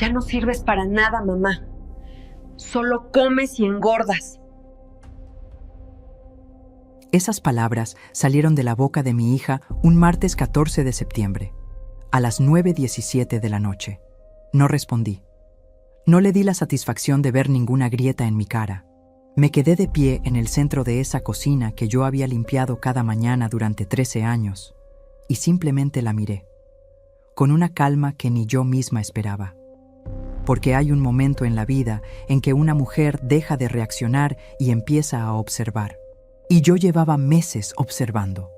Ya no sirves para nada, mamá. Solo comes y engordas. Esas palabras salieron de la boca de mi hija un martes 14 de septiembre, a las 9:17 de la noche. No respondí. No le di la satisfacción de ver ninguna grieta en mi cara. Me quedé de pie en el centro de esa cocina que yo había limpiado cada mañana durante 13 años, y simplemente la miré, con una calma que ni yo misma esperaba. Porque hay un momento en la vida en que una mujer deja de reaccionar y empieza a observar. Y yo llevaba meses observando.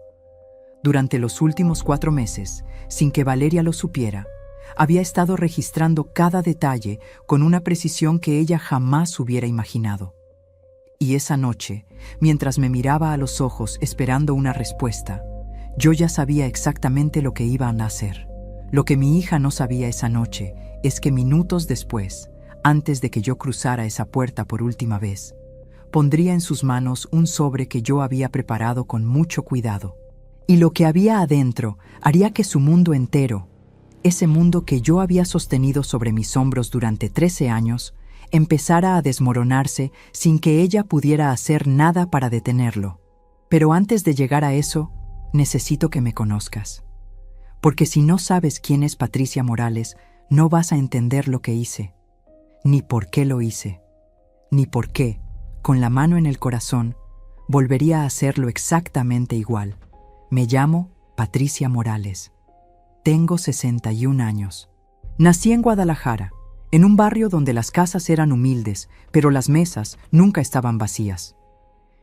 Durante los últimos 4 meses, sin que Valeria lo supiera, había estado registrando cada detalle con una precisión que ella jamás hubiera imaginado. Y esa noche, mientras me miraba a los ojos esperando una respuesta, yo ya sabía exactamente lo que iban a hacer. Lo que mi hija no sabía esa noche es que minutos después, antes de que yo cruzara esa puerta por última vez, pondría en sus manos un sobre que yo había preparado con mucho cuidado. Y lo que había adentro haría que su mundo entero, ese mundo que yo había sostenido sobre mis hombros durante 13 años, empezara a desmoronarse sin que ella pudiera hacer nada para detenerlo. Pero antes de llegar a eso, necesito que me conozcas. Porque si no sabes quién es Patricia Morales, no vas a entender lo que hice, ni por qué lo hice, ni por qué, con la mano en el corazón, volvería a hacerlo exactamente igual. Me llamo Patricia Morales. Tengo 61 años. Nací en Guadalajara, en un barrio donde las casas eran humildes, pero las mesas nunca estaban vacías.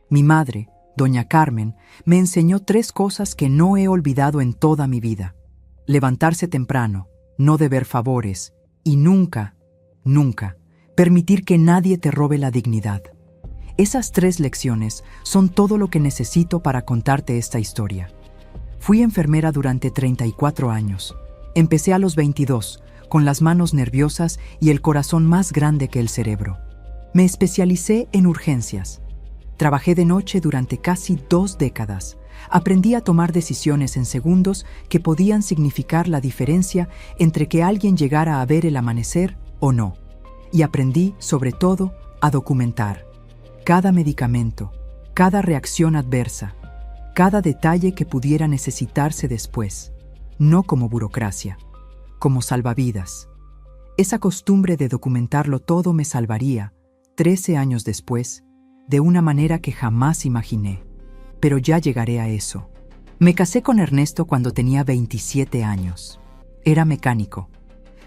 Mi madre, doña Carmen, me enseñó 3 cosas que no he olvidado en toda mi vida: levantarse temprano, no deber favores y nunca, nunca permitir que nadie te robe la dignidad. Esas 3 lecciones son todo lo que necesito para contarte esta historia. Fui enfermera durante 34 años. Empecé a los 22, con las manos nerviosas y el corazón más grande que el cerebro. Me especialicé en urgencias. Trabajé de noche durante casi 2 décadas. Aprendí a tomar decisiones en segundos que podían significar la diferencia entre que alguien llegara a ver el amanecer o no. Y aprendí, sobre todo, a documentar cada medicamento, cada reacción adversa, cada detalle que pudiera necesitarse después, no como burocracia, como salvavidas. Esa costumbre de documentarlo todo me salvaría, 13 años después, de una manera que jamás imaginé. Pero ya llegaré a eso. Me casé con Ernesto cuando tenía 27 años. Era mecánico.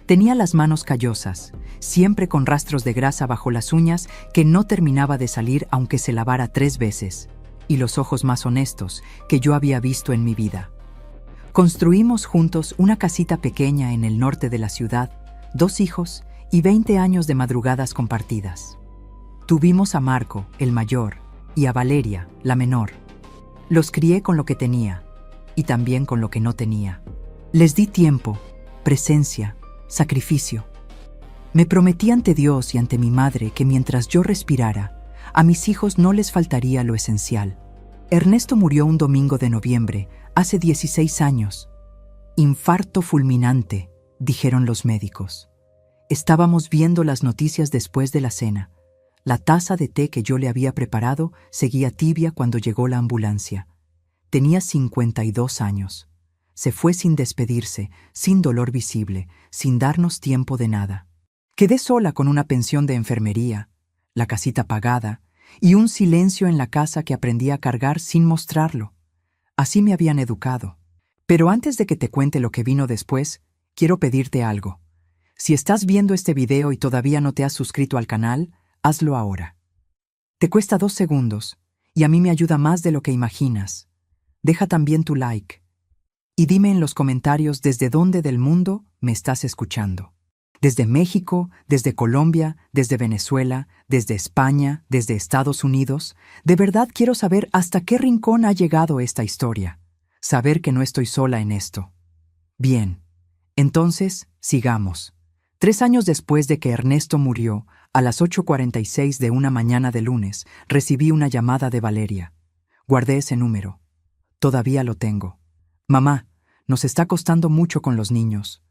Tenía las manos callosas, siempre con rastros de grasa bajo las uñas que no terminaba de salir aunque se lavara 3 veces, y los ojos más honestos que yo había visto en mi vida. Construimos juntos una casita pequeña en el norte de la ciudad, 2 hijos y 20 años de madrugadas compartidas. Tuvimos a Marco, el mayor, y a Valeria, la menor. Los crié con lo que tenía, y también con lo que no tenía. Les di tiempo, presencia, sacrificio. Me prometí ante Dios y ante mi madre que mientras yo respirara, a mis hijos no les faltaría lo esencial. Ernesto murió un domingo de noviembre, hace 16 años. Infarto fulminante, dijeron los médicos. Estábamos viendo las noticias después de la cena. La taza de té que yo le había preparado seguía tibia cuando llegó la ambulancia. Tenía 52 años. Se fue sin despedirse, sin dolor visible, sin darnos tiempo de nada. Quedé sola con una pensión de enfermería, la casita pagada, y un silencio en la casa que aprendí a cargar sin mostrarlo. Así me habían educado. Pero antes de que te cuente lo que vino después, quiero pedirte algo. Si estás viendo este video y todavía no te has suscrito al canal, hazlo ahora. Te cuesta 2 segundos, y a mí me ayuda más de lo que imaginas. Deja también tu like. Y dime en los comentarios desde dónde del mundo me estás escuchando. Desde México, desde Colombia, desde Venezuela, desde España, desde Estados Unidos. De verdad quiero saber hasta qué rincón ha llegado esta historia. Saber que no estoy sola en esto. Bien, entonces, sigamos. 3 años después de que Ernesto murió, a las 8:46 de una mañana de lunes, recibí una llamada de Valeria. Guardé ese número. Todavía lo tengo. Mamá, nos está costando mucho con los niños.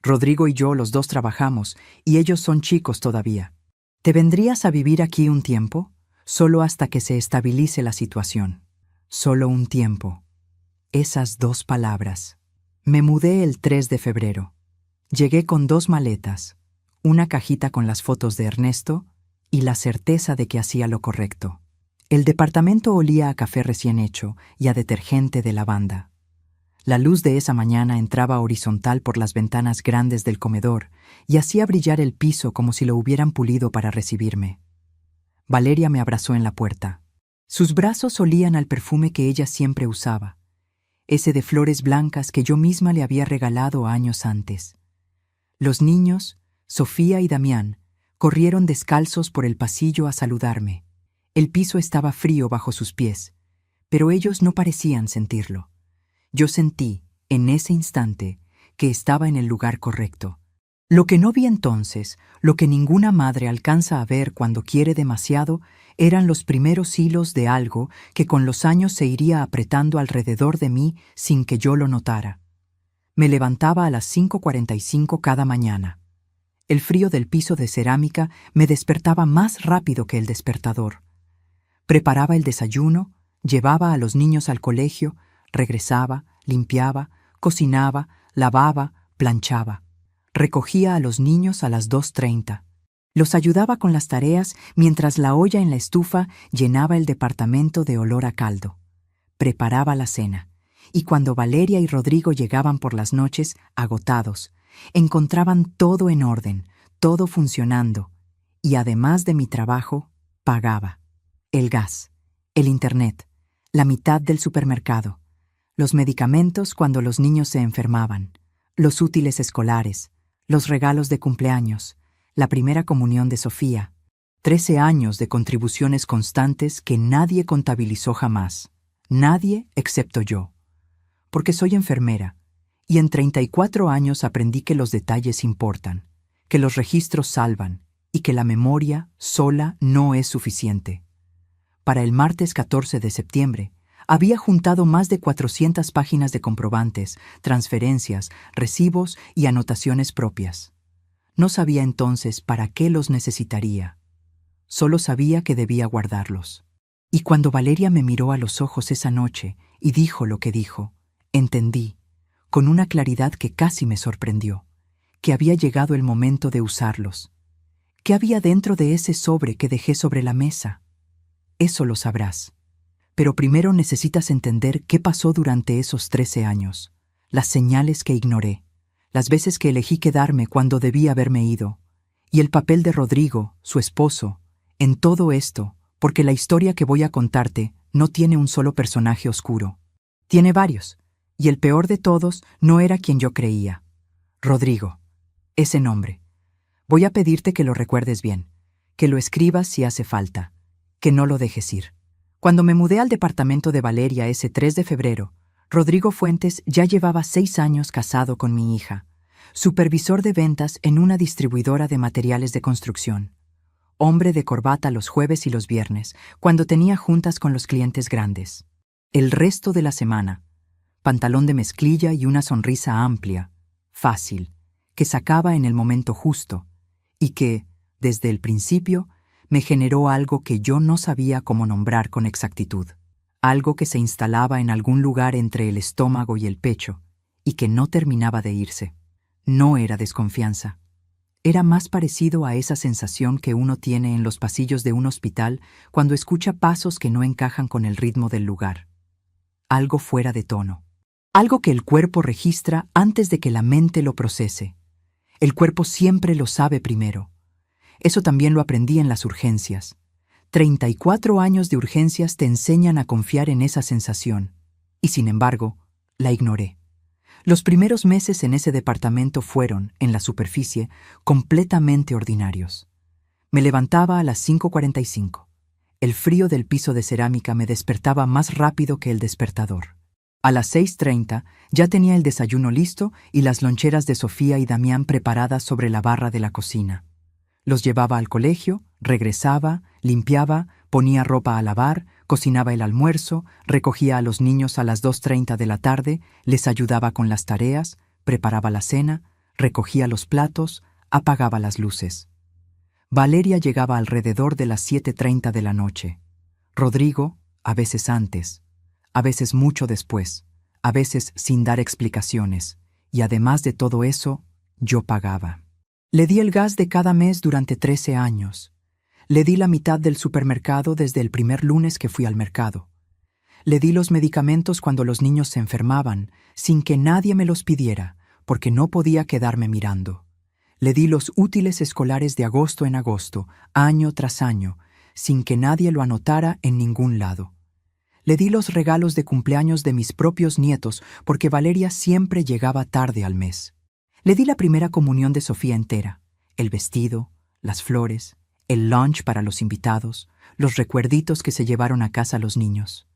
Rodrigo y yo los dos trabajamos, y ellos son chicos todavía. ¿Te vendrías a vivir aquí un tiempo? Solo hasta que se estabilice la situación. Solo un tiempo. Esas 2 palabras. Me mudé el 3 de febrero. Llegué con 2 maletas, una cajita con las fotos de Ernesto y la certeza de que hacía lo correcto. El departamento olía a café recién hecho y a detergente de lavanda. La luz de esa mañana entraba horizontal por las ventanas grandes del comedor y hacía brillar el piso como si lo hubieran pulido para recibirme. Valeria me abrazó en la puerta. Sus brazos olían al perfume que ella siempre usaba, ese de flores blancas que yo misma le había regalado años antes. Los niños, Sofía y Damián, corrieron descalzos por el pasillo a saludarme. El piso estaba frío bajo sus pies, pero ellos no parecían sentirlo. Yo sentí, en ese instante, que estaba en el lugar correcto. Lo que no vi entonces, lo que ninguna madre alcanza a ver cuando quiere demasiado, eran los primeros hilos de algo que con los años se iría apretando alrededor de mí sin que yo lo notara. Me levantaba a las 5:45 cada mañana. El frío del piso de cerámica me despertaba más rápido que el despertador. Preparaba el desayuno, llevaba a los niños al colegio, regresaba, limpiaba, cocinaba, lavaba, planchaba. Recogía a los niños a las 2:30. Los ayudaba con las tareas mientras la olla en la estufa llenaba el departamento de olor a caldo. Preparaba la cena, y cuando Valeria y Rodrigo llegaban por las noches, agotados, encontraban todo en orden, todo funcionando, y además de mi trabajo, pagaba. El gas, el internet, la mitad del supermercado, los medicamentos cuando los niños se enfermaban, los útiles escolares, los regalos de cumpleaños, la primera comunión de Sofía, 13 años de contribuciones constantes que nadie contabilizó jamás, nadie excepto yo, porque soy enfermera, y en 34 años aprendí que los detalles importan, que los registros salvan y que la memoria sola no es suficiente. Para el martes 14 de septiembre, había juntado más de 400 páginas de comprobantes, transferencias, recibos y anotaciones propias. No sabía entonces para qué los necesitaría. Solo sabía que debía guardarlos. Y cuando Valeria me miró a los ojos esa noche y dijo lo que dijo, entendí, con una claridad que casi me sorprendió, que había llegado el momento de usarlos. ¿Qué había dentro de ese sobre que dejé sobre la mesa? Eso lo sabrás. Pero primero necesitas entender qué pasó durante esos 13 años, las señales que ignoré, las veces que elegí quedarme cuando debí haberme ido, y el papel de Rodrigo, su esposo, en todo esto, porque la historia que voy a contarte no tiene un solo personaje oscuro. Tiene varios, y el peor de todos no era quien yo creía. Rodrigo, ese nombre. Voy a pedirte que lo recuerdes bien, que lo escribas si hace falta, que no lo dejes ir. Cuando me mudé al departamento de Valeria ese 3 de febrero, Rodrigo Fuentes ya llevaba 6 años casado con mi hija, supervisor de ventas en una distribuidora de materiales de construcción, hombre de corbata los jueves y los viernes, cuando tenía juntas con los clientes grandes. El resto de la semana, pantalón de mezclilla y una sonrisa amplia, fácil, que sacaba en el momento justo, y que, desde el principio, me generó algo que yo no sabía cómo nombrar con exactitud, algo que se instalaba en algún lugar entre el estómago y el pecho, y que no terminaba de irse. No era desconfianza. Era más parecido a esa sensación que uno tiene en los pasillos de un hospital cuando escucha pasos que no encajan con el ritmo del lugar. Algo fuera de tono. Algo que el cuerpo registra antes de que la mente lo procese. El cuerpo siempre lo sabe primero. Eso también lo aprendí en las urgencias. 34 años de urgencias te enseñan a confiar en esa sensación, y sin embargo, la ignoré. Los primeros meses en ese departamento fueron, en la superficie, completamente ordinarios. Me levantaba a las 5:45. El frío del piso de cerámica me despertaba más rápido que el despertador. A las 6:30 ya tenía el desayuno listo y las loncheras de Sofía y Damián preparadas sobre la barra de la cocina. Los llevaba al colegio, regresaba, limpiaba, ponía ropa a lavar, cocinaba el almuerzo, recogía a los niños a las 2:30 de la tarde, les ayudaba con las tareas, preparaba la cena, recogía los platos, apagaba las luces. Valeria llegaba alrededor de las 7:30 de la noche. Rodrigo, a veces antes, a veces mucho después, a veces sin dar explicaciones, y además de todo eso, yo pagaba. Le di el gas de cada mes durante 13 años. Le di la mitad del supermercado desde el primer lunes que fui al mercado. Le di los medicamentos cuando los niños se enfermaban, sin que nadie me los pidiera, porque no podía quedarme mirando. Le di los útiles escolares de agosto en agosto, año tras año, sin que nadie lo anotara en ningún lado. Le di los regalos de cumpleaños de mis propios nietos, porque Valeria siempre llegaba tarde al mes. Le di la primera comunión de Sofía entera, el vestido, las flores, el lunch para los invitados, los recuerditos que se llevaron a casa los niños.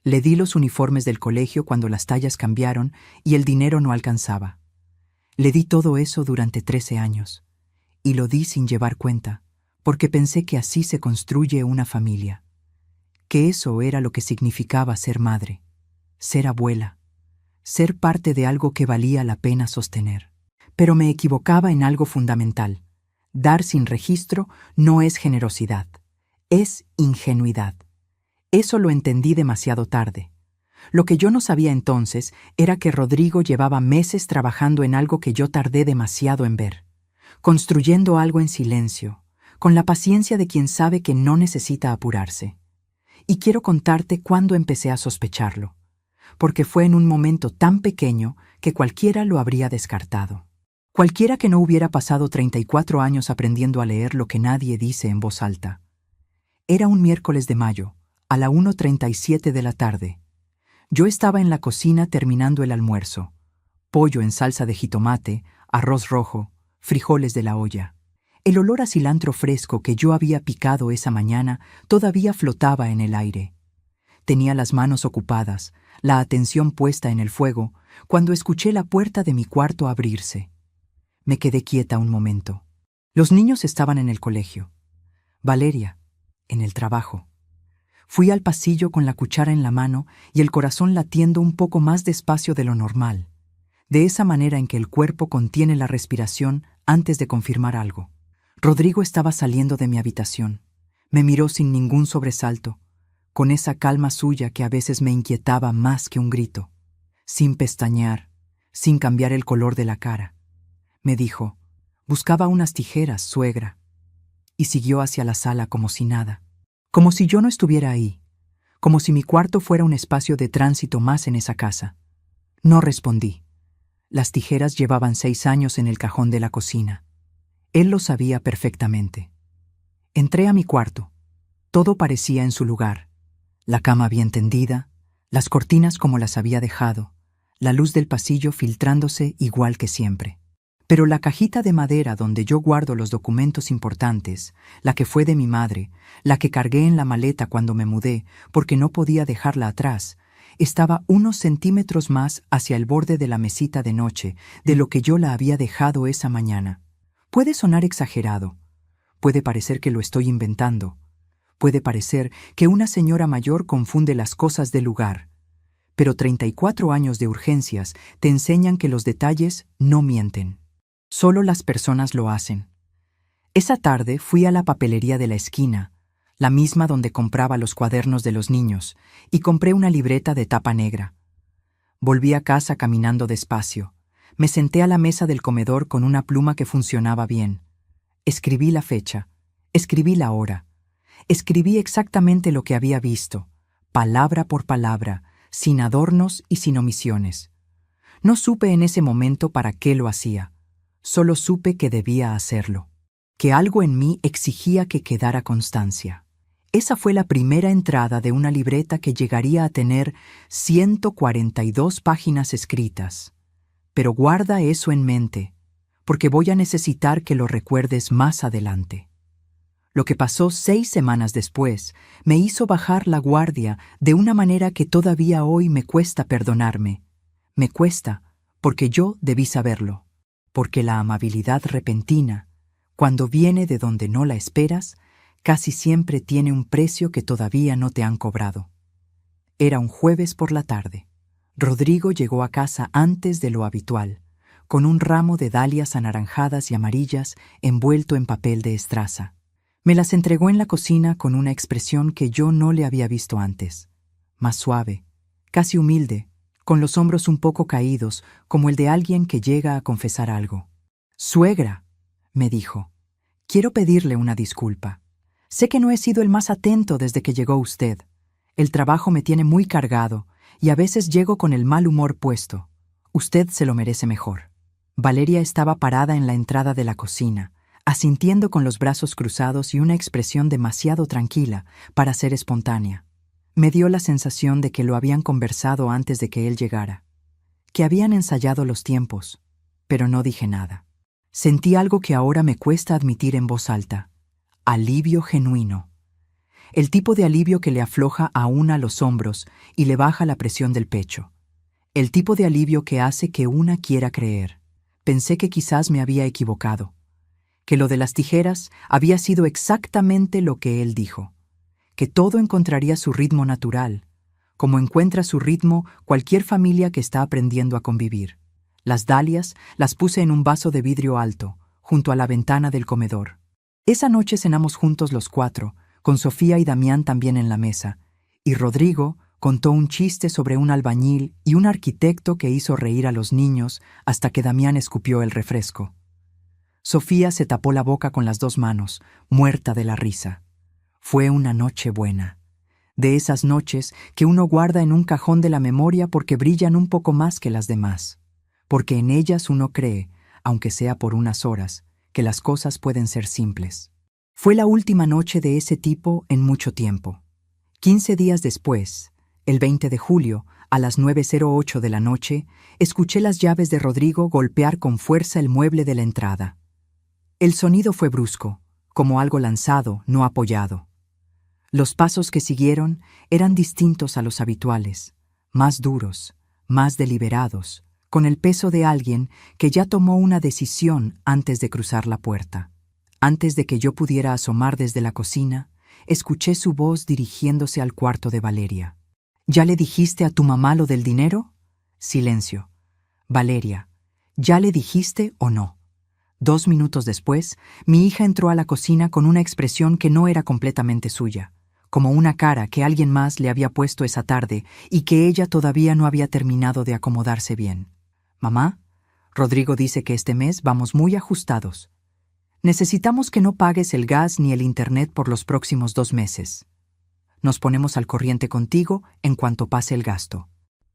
Le di los uniformes del colegio cuando las tallas cambiaron y el dinero no alcanzaba. Le di todo eso durante 13 años, y lo di sin llevar cuenta, porque pensé que así se construye una familia, que eso era lo que significaba ser madre, ser abuela, ser parte de algo que valía la pena sostener. Pero me equivocaba en algo fundamental. Dar sin registro no es generosidad, es ingenuidad. Eso lo entendí demasiado tarde. Lo que yo no sabía entonces era que Rodrigo llevaba meses trabajando en algo que yo tardé demasiado en ver, construyendo algo en silencio, con la paciencia de quien sabe que no necesita apurarse. Y quiero contarte cuándo empecé a sospecharlo, porque fue en un momento tan pequeño que cualquiera lo habría descartado. Cualquiera que no hubiera pasado 34 años aprendiendo a leer lo que nadie dice en voz alta. Era un miércoles de mayo, a la 1:37 de la tarde. Yo estaba en la cocina terminando el almuerzo. Pollo en salsa de jitomate, arroz rojo, frijoles de la olla. El olor a cilantro fresco que yo había picado esa mañana todavía flotaba en el aire. Tenía las manos ocupadas, la atención puesta en el fuego, cuando escuché la puerta de mi cuarto abrirse. Me quedé quieta un momento. Los niños estaban en el colegio. Valeria, en el trabajo. Fui al pasillo con la cuchara en la mano y el corazón latiendo un poco más despacio de lo normal, de esa manera en que el cuerpo contiene la respiración antes de confirmar algo. Rodrigo estaba saliendo de mi habitación. Me miró sin ningún sobresalto, con esa calma suya que a veces me inquietaba más que un grito, sin pestañear, sin cambiar el color de la cara. Me dijo, buscaba unas tijeras, suegra, y siguió hacia la sala como si nada, como si yo no estuviera ahí, como si mi cuarto fuera un espacio de tránsito más en esa casa. No respondí. Las tijeras llevaban 6 años en el cajón de la cocina. Él lo sabía perfectamente. Entré a mi cuarto. Todo parecía en su lugar. La cama bien tendida, las cortinas como las había dejado, la luz del pasillo filtrándose igual que siempre. Pero la cajita de madera donde yo guardo los documentos importantes, la que fue de mi madre, la que cargué en la maleta cuando me mudé porque no podía dejarla atrás, estaba unos centímetros más hacia el borde de la mesita de noche de lo que yo la había dejado esa mañana. Puede sonar exagerado, puede parecer que lo estoy inventando, puede parecer que una señora mayor confunde las cosas del lugar, pero 34 años de urgencias te enseñan que los detalles no mienten. Solo las personas lo hacen. Esa tarde fui a la papelería de la esquina, la misma donde compraba los cuadernos de los niños, y compré una libreta de tapa negra. Volví a casa caminando despacio. Me senté a la mesa del comedor con una pluma que funcionaba bien. Escribí la fecha, escribí la hora, escribí exactamente lo que había visto, palabra por palabra, sin adornos y sin omisiones. No supe en ese momento para qué lo hacía. Solo supe que debía hacerlo, que algo en mí exigía que quedara constancia. Esa fue la primera entrada de una libreta que llegaría a tener 142 páginas escritas. Pero guarda eso en mente, porque voy a necesitar que lo recuerdes más adelante. Lo que pasó 6 semanas después me hizo bajar la guardia de una manera que todavía hoy me cuesta perdonarme. Me cuesta porque yo debí saberlo. Porque la amabilidad repentina, cuando viene de donde no la esperas, casi siempre tiene un precio que todavía no te han cobrado. Era un jueves por la tarde. Rodrigo llegó a casa antes de lo habitual, con un ramo de dalias anaranjadas y amarillas envuelto en papel de estraza. Me las entregó en la cocina con una expresión que yo no le había visto antes, más suave, casi humilde, con los hombros un poco caídos, como el de alguien que llega a confesar algo. «Suegra», me dijo, «quiero pedirle una disculpa. Sé que no he sido el más atento desde que llegó usted. El trabajo me tiene muy cargado y a veces llego con el mal humor puesto. Usted se lo merece mejor». Valeria estaba parada en la entrada de la cocina, asintiendo con los brazos cruzados y una expresión demasiado tranquila para ser espontánea. Me dio la sensación de que lo habían conversado antes de que él llegara, que habían ensayado los tiempos, pero no dije nada. Sentí algo que ahora me cuesta admitir en voz alta: alivio genuino. El tipo de alivio que le afloja a una los hombros y le baja la presión del pecho. El tipo de alivio que hace que una quiera creer. Pensé que quizás me había equivocado, que lo de las tijeras había sido exactamente lo que él dijo, que todo encontraría su ritmo natural, como encuentra su ritmo cualquier familia que está aprendiendo a convivir. Las dalias las puse en un vaso de vidrio alto, junto a la ventana del comedor. Esa noche cenamos juntos los 4, con Sofía y Damián también en la mesa, y Rodrigo contó un chiste sobre un albañil y un arquitecto que hizo reír a los niños hasta que Damián escupió el refresco. Sofía se tapó la boca con las 2 manos, muerta de la risa. Fue una noche buena. De esas noches que uno guarda en un cajón de la memoria porque brillan un poco más que las demás, porque en ellas uno cree, aunque sea por unas horas, que las cosas pueden ser simples. Fue la última noche de ese tipo en mucho tiempo. 15 días después, el 20 de julio, a las 9:08 de la noche, escuché las llaves de Rodrigo golpear con fuerza el mueble de la entrada. El sonido fue brusco, como algo lanzado, no apoyado. Los pasos que siguieron eran distintos a los habituales, más duros, más deliberados, con el peso de alguien que ya tomó una decisión antes de cruzar la puerta. Antes de que yo pudiera asomar desde la cocina, escuché su voz dirigiéndose al cuarto de Valeria. «¿Ya le dijiste a tu mamá lo del dinero?» Silencio. «Valeria, ¿ya le dijiste o no?» 2 minutos después, mi hija entró a la cocina con una expresión que no era completamente suya, como una cara que alguien más le había puesto esa tarde y que ella todavía no había terminado de acomodarse bien. «Mamá, Rodrigo dice que este mes vamos muy ajustados. Necesitamos que no pagues el gas ni el internet por los próximos 2 meses. Nos ponemos al corriente contigo en cuanto pase el gasto».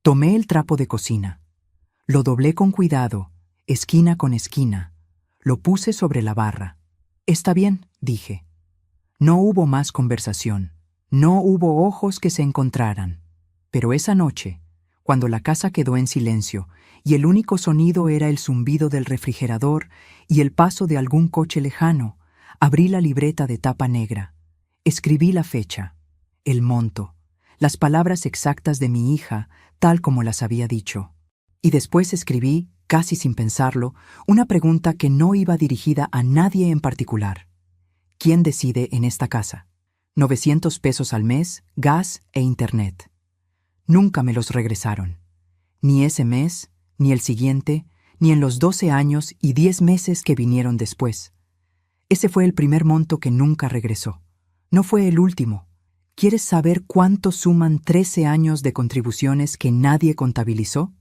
Tomé el trapo de cocina. Lo doblé con cuidado, esquina con esquina. Lo puse sobre la barra. «Está bien», dije. No hubo más conversación. No hubo ojos que se encontraran. Pero esa noche, cuando la casa quedó en silencio y el único sonido era el zumbido del refrigerador y el paso de algún coche lejano, abrí la libreta de tapa negra. Escribí la fecha, el monto, las palabras exactas de mi hija, tal como las había dicho. Y después escribí, casi sin pensarlo, una pregunta que no iba dirigida a nadie en particular. ¿Quién decide en esta casa? 900 pesos al mes, gas e internet. Nunca me los regresaron. Ni ese mes, ni el siguiente, ni en los 12 años y 10 meses que vinieron después. Ese fue el primer monto que nunca regresó. No fue el último. ¿Quieres saber cuánto suman 13 años de contribuciones que nadie contabilizó?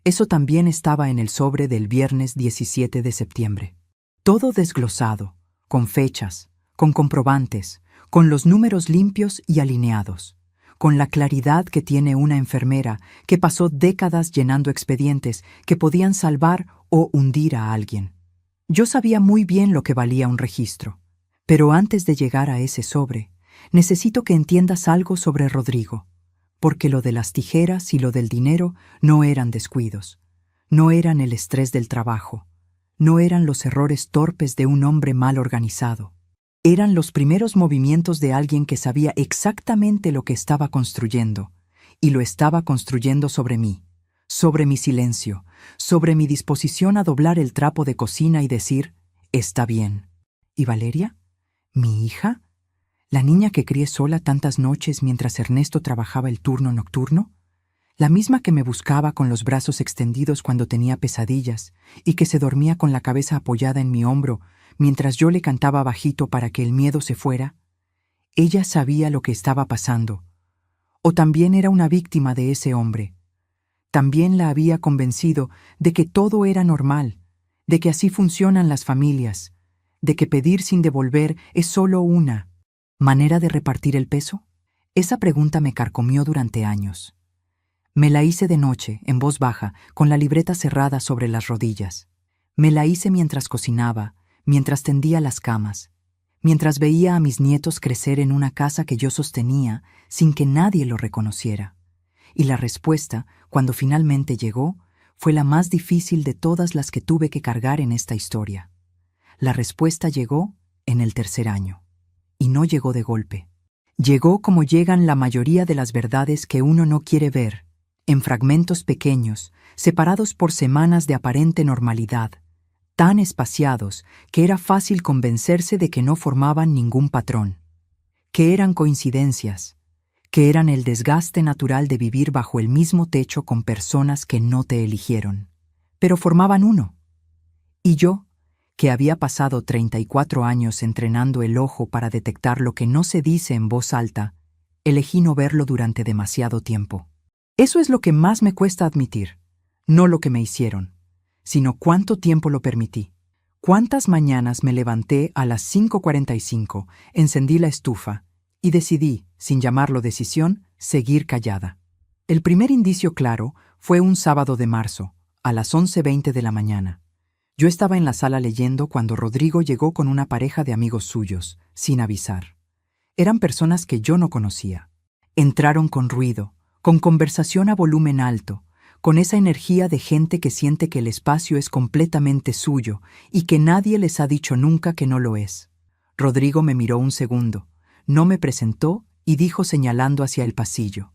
Eso también estaba en el sobre del viernes 17 de septiembre. Todo desglosado, con fechas, con comprobantes, con los números limpios y alineados, con la claridad que tiene una enfermera que pasó décadas llenando expedientes que podían salvar o hundir a alguien. Yo sabía muy bien lo que valía un registro, pero antes de llegar a ese sobre, necesito que entiendas algo sobre Rodrigo, porque lo de las tijeras y lo del dinero no eran descuidos, no eran el estrés del trabajo, no eran los errores torpes de un hombre mal organizado. Eran los primeros movimientos de alguien que sabía exactamente lo que estaba construyendo, y lo estaba construyendo sobre mí, sobre mi silencio, sobre mi disposición a doblar el trapo de cocina y decir, «Está bien». ¿Y Valeria? ¿Mi hija? ¿La niña que crié sola tantas noches mientras Ernesto trabajaba el turno nocturno? La misma que me buscaba con los brazos extendidos cuando tenía pesadillas y que se dormía con la cabeza apoyada en mi hombro mientras yo le cantaba bajito para que el miedo se fuera. Ella sabía lo que estaba pasando. O también era una víctima de ese hombre. También la había convencido de que todo era normal, de que así funcionan las familias, de que pedir sin devolver es solo una manera de repartir el peso. Esa pregunta me carcomió durante años. Me la hice de noche, en voz baja, con la libreta cerrada sobre las rodillas. Me la hice mientras cocinaba, mientras tendía las camas, mientras veía a mis nietos crecer en una casa que yo sostenía sin que nadie lo reconociera. Y la respuesta, cuando finalmente llegó, fue la más difícil de todas las que tuve que cargar en esta historia. La respuesta llegó en el 3er año. Y no llegó de golpe. Llegó como llegan la mayoría de las verdades que uno no quiere ver, en fragmentos pequeños, separados por semanas de aparente normalidad, tan espaciados que era fácil convencerse de que no formaban ningún patrón, que eran coincidencias, que eran el desgaste natural de vivir bajo el mismo techo con personas que no te eligieron, pero formaban uno. Y yo, que había pasado 34 años entrenando el ojo para detectar lo que no se dice en voz alta, elegí no verlo durante demasiado tiempo. Eso es lo que más me cuesta admitir, no lo que me hicieron, sino cuánto tiempo lo permití. Cuántas mañanas me levanté a las 5:45, encendí la estufa y decidí, sin llamarlo decisión, seguir callada. El primer indicio claro fue un sábado de marzo, a las 11:20 de la mañana. Yo estaba en la sala leyendo cuando Rodrigo llegó con una pareja de amigos suyos, sin avisar. Eran personas que yo no conocía. Entraron con ruido, con conversación a volumen alto, con esa energía de gente que siente que el espacio es completamente suyo y que nadie les ha dicho nunca que no lo es. Rodrigo me miró un segundo, no me presentó y dijo señalando hacia el pasillo: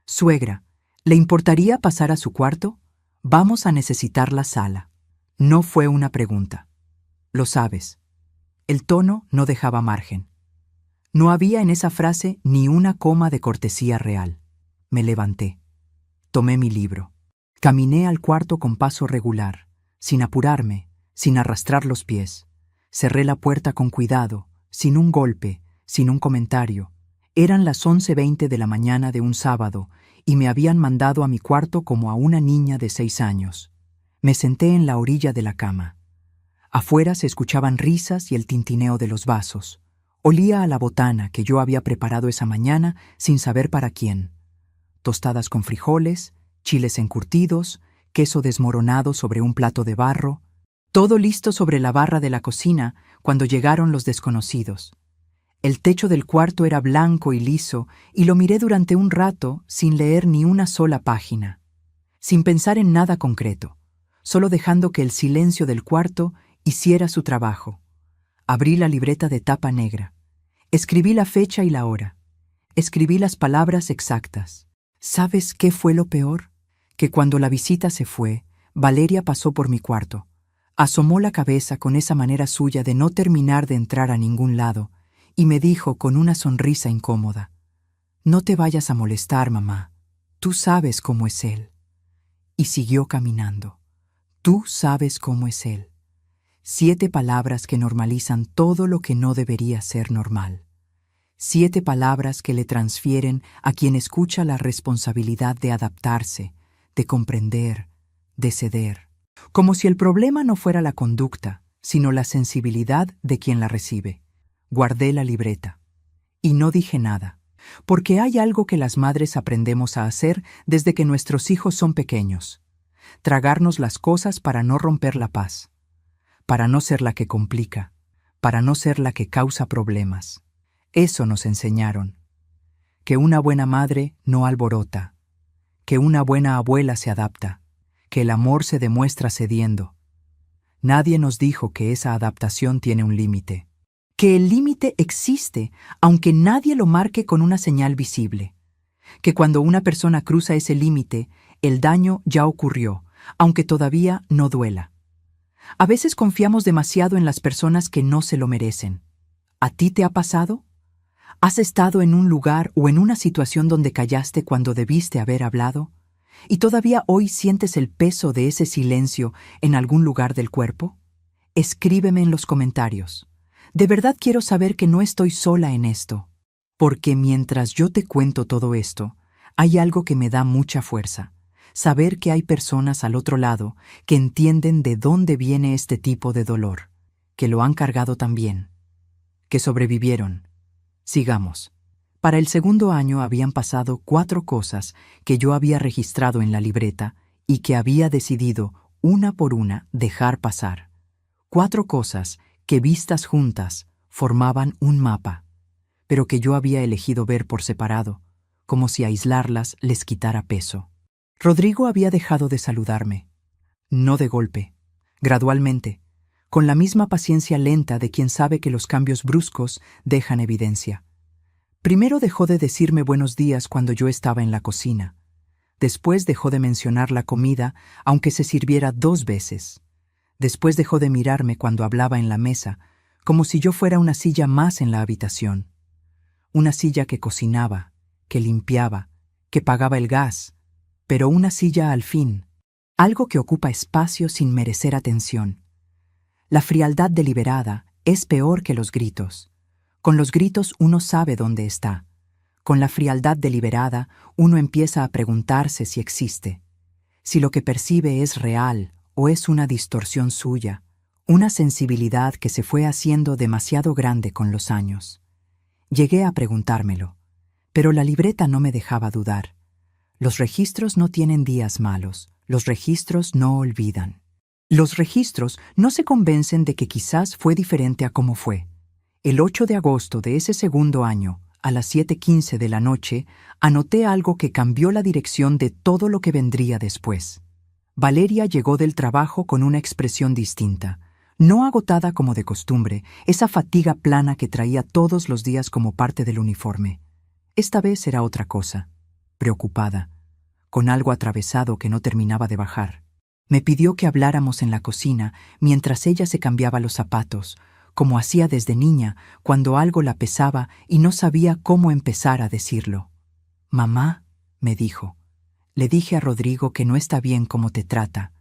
«Suegra, ¿le importaría pasar a su cuarto? Vamos a necesitar la sala». No fue una pregunta. Lo sabes. El tono no dejaba margen. No había en esa frase ni una coma de cortesía real. Me levanté. Tomé mi libro. Caminé al cuarto con paso regular, sin apurarme, sin arrastrar los pies. Cerré la puerta con cuidado, sin un golpe, sin un comentario. Eran las 11:20 de la mañana de un sábado y me habían mandado a mi cuarto como a una niña de 6 años. Me senté en la orilla de la cama. Afuera se escuchaban risas y el tintineo de los vasos. Olía a la botana que yo había preparado esa mañana sin saber para quién. Tostadas con frijoles, chiles encurtidos, queso desmoronado sobre un plato de barro, todo listo sobre la barra de la cocina cuando llegaron los desconocidos. El techo del cuarto era blanco y liso y lo miré durante un rato sin leer ni una sola página, sin pensar en nada concreto, solo dejando que el silencio del cuarto hiciera su trabajo. Abrí la libreta de tapa negra. Escribí la fecha y la hora. Escribí las palabras exactas. ¿Sabes qué fue lo peor? Que cuando la visita se fue, Valeria pasó por mi cuarto. Asomó la cabeza con esa manera suya de no terminar de entrar a ningún lado y me dijo con una sonrisa incómoda: «No te vayas a molestar, mamá. Tú sabes cómo es él». Y siguió caminando. Tú sabes cómo es él. 7 palabras que normalizan todo lo que no debería ser normal. 7 palabras que le transfieren a quien escucha la responsabilidad de adaptarse, de comprender, de ceder. Como si el problema no fuera la conducta, sino la sensibilidad de quien la recibe. Guardé la libreta. Y no dije nada, porque hay algo que las madres aprendemos a hacer desde que nuestros hijos son pequeños: tragarnos las cosas para no romper la paz, para no ser la que complica, para no ser la que causa problemas. Eso nos enseñaron. Que una buena madre no alborota, que una buena abuela se adapta, que el amor se demuestra cediendo. Nadie nos dijo que esa adaptación tiene un límite, que el límite existe aunque nadie lo marque con una señal visible, que cuando una persona cruza ese límite, el daño ya ocurrió, aunque todavía no duela. A veces confiamos demasiado en las personas que no se lo merecen. ¿A ti te ha pasado? ¿Has estado en un lugar o en una situación donde callaste cuando debiste haber hablado? ¿Y todavía hoy sientes el peso de ese silencio en algún lugar del cuerpo? Escríbeme en los comentarios. De verdad quiero saber que no estoy sola en esto. Porque mientras yo te cuento todo esto, hay algo que me da mucha fuerza. Saber que hay personas al otro lado que entienden de dónde viene este tipo de dolor, que lo han cargado también, que sobrevivieron. Sigamos. Para el segundo año habían pasado 4 cosas que yo había registrado en la libreta y que había decidido, una por una, dejar pasar. 4 cosas que, vistas juntas, formaban un mapa, pero que yo había elegido ver por separado, como si aislarlas les quitara peso. Rodrigo había dejado de saludarme. No de golpe, gradualmente, con la misma paciencia lenta de quien sabe que los cambios bruscos dejan evidencia. Primero dejó de decirme buenos días cuando yo estaba en la cocina. Después dejó de mencionar la comida, aunque se sirviera 2 veces. Después dejó de mirarme cuando hablaba en la mesa, como si yo fuera una silla más en la habitación. Una silla que cocinaba, que limpiaba, que pagaba el gas, pero una silla al fin, algo que ocupa espacio sin merecer atención. La frialdad deliberada es peor que los gritos. Con los gritos uno sabe dónde está. Con la frialdad deliberada uno empieza a preguntarse si existe, si lo que percibe es real o es una distorsión suya, una sensibilidad que se fue haciendo demasiado grande con los años. Llegué a preguntármelo, pero la libreta no me dejaba dudar. Los registros no tienen días malos, los registros no olvidan. Los registros no se convencen de que quizás fue diferente a como fue. El 8 de agosto de ese segundo año, a las 7:15 de la noche, anoté algo que cambió la dirección de todo lo que vendría después. Valeria llegó del trabajo con una expresión distinta, no agotada como de costumbre, esa fatiga plana que traía todos los días como parte del uniforme. Esta vez era otra cosa, preocupada, con algo atravesado que no terminaba de bajar. Me pidió que habláramos en la cocina mientras ella se cambiaba los zapatos, como hacía desde niña cuando algo la pesaba y no sabía cómo empezar a decirlo. «Mamá», me dijo, «le dije a Rodrigo que no está bien cómo te trata,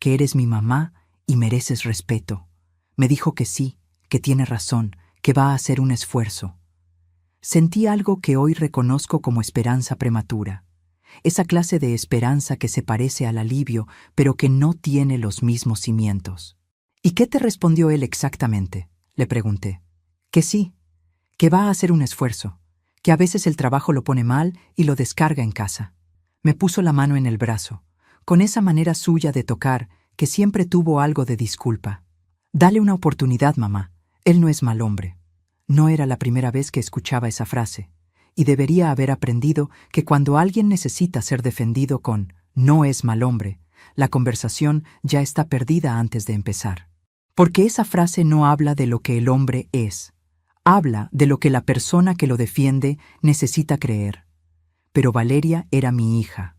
que eres mi mamá y mereces respeto. Me dijo que sí, que tiene razón, que va a hacer un esfuerzo». Sentí algo que hoy reconozco como esperanza prematura. Esa clase de esperanza que se parece al alivio, pero que no tiene los mismos cimientos. «¿Y qué te respondió él exactamente?», le pregunté. «Que sí, que va a hacer un esfuerzo, que a veces el trabajo lo pone mal y lo descarga en casa». Me puso la mano en el brazo, con esa manera suya de tocar que siempre tuvo algo de disculpa. «Dale una oportunidad, mamá. Él no es mal hombre». No era la primera vez que escuchaba esa frase, y debería haber aprendido que cuando alguien necesita ser defendido con «no es mal hombre», la conversación ya está perdida antes de empezar. Porque esa frase no habla de lo que el hombre es, habla de lo que la persona que lo defiende necesita creer. Pero Valeria era mi hija,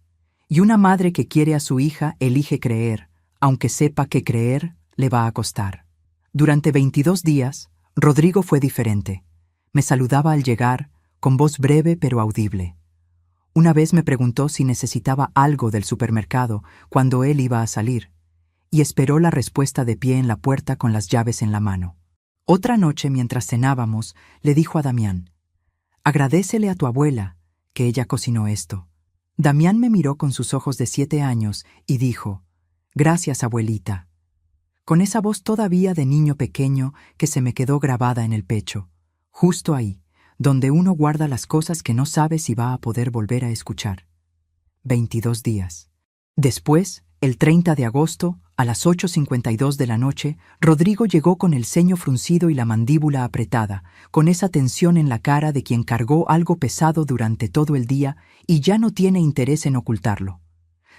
y una madre que quiere a su hija elige creer, aunque sepa que creer le va a costar. Durante 22 días, Rodrigo fue diferente. Me saludaba al llegar, con voz breve pero audible. Una vez me preguntó si necesitaba algo del supermercado cuando él iba a salir, y esperó la respuesta de pie en la puerta con las llaves en la mano. Otra noche, mientras cenábamos, le dijo a Damián: «Agradécele a tu abuela, que ella cocinó esto». Damián me miró con sus ojos de 7 años y dijo: «Gracias, abuelita», con esa voz todavía de niño pequeño que se me quedó grabada en el pecho, justo ahí, donde uno guarda las cosas que no sabe si va a poder volver a escuchar. 22 días. Después, el 30 de agosto, a las 8:52 de la noche, Rodrigo llegó con el ceño fruncido y la mandíbula apretada, con esa tensión en la cara de quien cargó algo pesado durante todo el día y ya no tiene interés en ocultarlo.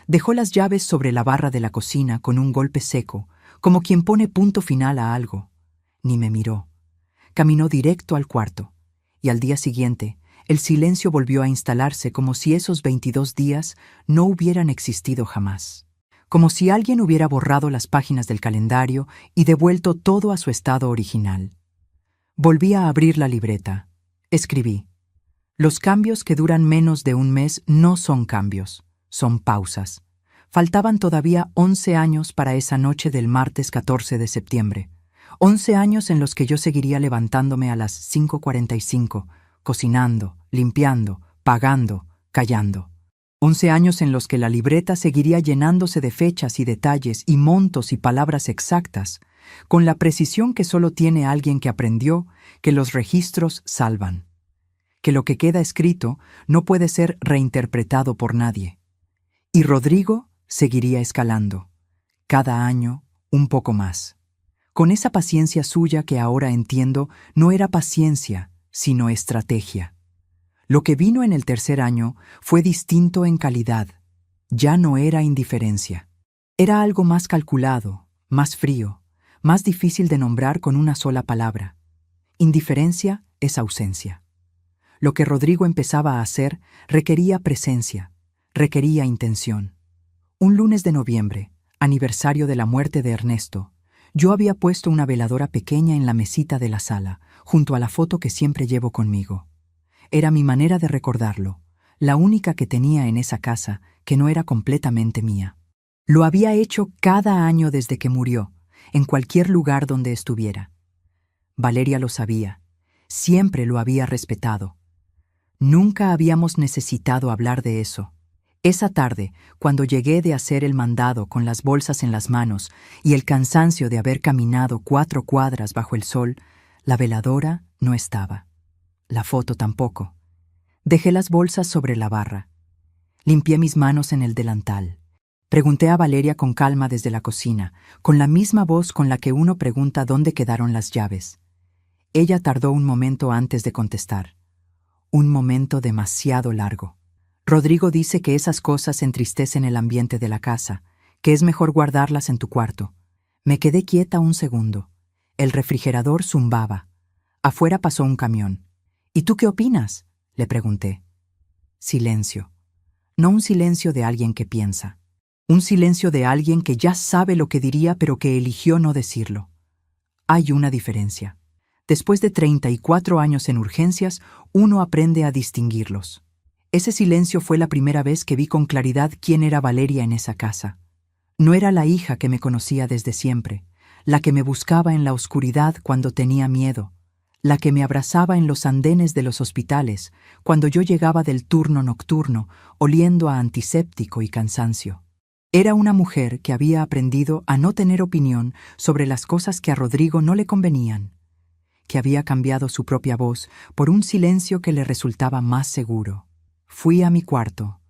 Dejó las llaves sobre la barra de la cocina con un golpe seco, como quien pone punto final a algo. Ni me miró. Caminó directo al cuarto, y al día siguiente, el silencio volvió a instalarse como si esos 22 días no hubieran existido jamás. Como si alguien hubiera borrado las páginas del calendario y devuelto todo a su estado original. Volví a abrir la libreta. Escribí: «Los cambios que duran menos de un mes no son cambios, son pausas. Faltaban todavía 11 años para esa noche del martes 14 de septiembre. 11 años en los que yo seguiría levantándome a las 5:45, cocinando, limpiando, pagando, callando. 11 años en los que la libreta seguiría llenándose de fechas y detalles y montos y palabras exactas, con la precisión que solo tiene alguien que aprendió que los registros salvan, que lo que queda escrito no puede ser reinterpretado por nadie. Y Rodrigo seguiría escalando, cada año un poco más, con esa paciencia suya que ahora entiendo no era paciencia, sino estrategia. Lo que vino en el tercer año fue distinto en calidad. Ya no era indiferencia. Era algo más calculado, más frío, más difícil de nombrar con una sola palabra. Indiferencia es ausencia. Lo que Rodrigo empezaba a hacer requería presencia, requería intención. Un lunes de noviembre, aniversario de la muerte de Ernesto, yo había puesto una veladora pequeña en la mesita de la sala, junto a la foto que siempre llevo conmigo. Era mi manera de recordarlo, la única que tenía en esa casa que no era completamente mía. Lo había hecho cada año desde que murió, en cualquier lugar donde estuviera. Valeria lo sabía, siempre lo había respetado. Nunca habíamos necesitado hablar de eso. Esa tarde, cuando llegué de hacer el mandado con las bolsas en las manos y el cansancio de haber caminado 4 cuadras bajo el sol, la veladora no estaba. La foto tampoco. Dejé las bolsas sobre la barra. Limpié mis manos en el delantal. Pregunté a Valeria con calma desde la cocina, con la misma voz con la que uno pregunta dónde quedaron las llaves. Ella tardó un momento antes de contestar. Un momento demasiado largo. Rodrigo dice que esas cosas entristecen el ambiente de la casa, que es mejor guardarlas en tu cuarto. Me quedé quieta un segundo. El refrigerador zumbaba. Afuera pasó un camión. ¿Y tú qué opinas?, le pregunté. Silencio. No un silencio de alguien que piensa. Un silencio de alguien que ya sabe lo que diría pero que eligió no decirlo. Hay una diferencia. Después de 34 años en urgencias, uno aprende a distinguirlos. Ese silencio fue la primera vez que vi con claridad quién era Valeria en esa casa. No era la hija que me conocía desde siempre, la que me buscaba en la oscuridad cuando tenía miedo, la que me abrazaba en los andenes de los hospitales cuando yo llegaba del turno nocturno, oliendo a antiséptico y cansancio. Era una mujer que había aprendido a no tener opinión sobre las cosas que a Rodrigo no le convenían, que había cambiado su propia voz por un silencio que le resultaba más seguro. Fui a mi cuarto.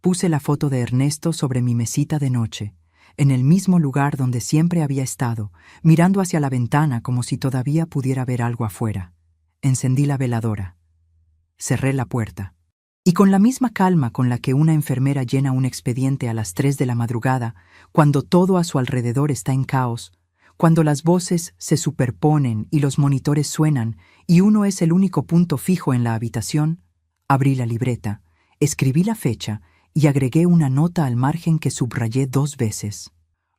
Puse la foto de Ernesto sobre mi mesita de noche, en el mismo lugar donde siempre había estado, mirando hacia la ventana como si todavía pudiera ver algo afuera. Encendí la veladora. Cerré la puerta. Y con la misma calma con la que una enfermera llena un expediente a las 3 de la madrugada, cuando todo a su alrededor está en caos, cuando las voces se superponen y los monitores suenan y uno es el único punto fijo en la habitación, abrí la libreta, escribí la fecha y agregué una nota al margen que subrayé 2 veces.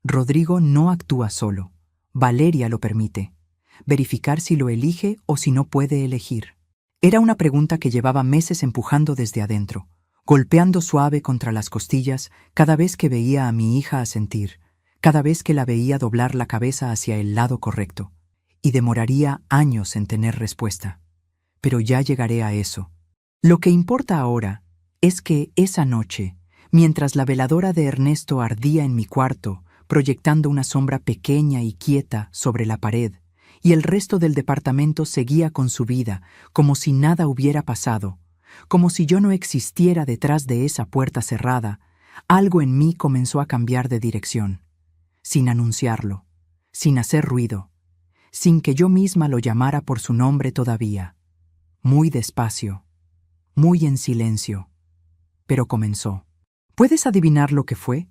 Rodrigo no actúa solo. Valeria lo permite. Verificar si lo elige o si no puede elegir. Era una pregunta que llevaba meses empujando desde adentro, golpeando suave contra las costillas cada vez que veía a mi hija asentir, cada vez que la veía doblar la cabeza hacia el lado correcto. Y demoraría años en tener respuesta. Pero ya llegaré a eso. Lo que importa ahora es que esa noche, mientras la veladora de Ernesto ardía en mi cuarto, proyectando una sombra pequeña y quieta sobre la pared, y el resto del departamento seguía con su vida, como si nada hubiera pasado, como si yo no existiera detrás de esa puerta cerrada, algo en mí comenzó a cambiar de dirección, sin anunciarlo, sin hacer ruido, sin que yo misma lo llamara por su nombre todavía, muy despacio, muy en silencio. Pero comenzó. ¿Puedes adivinar lo que fue?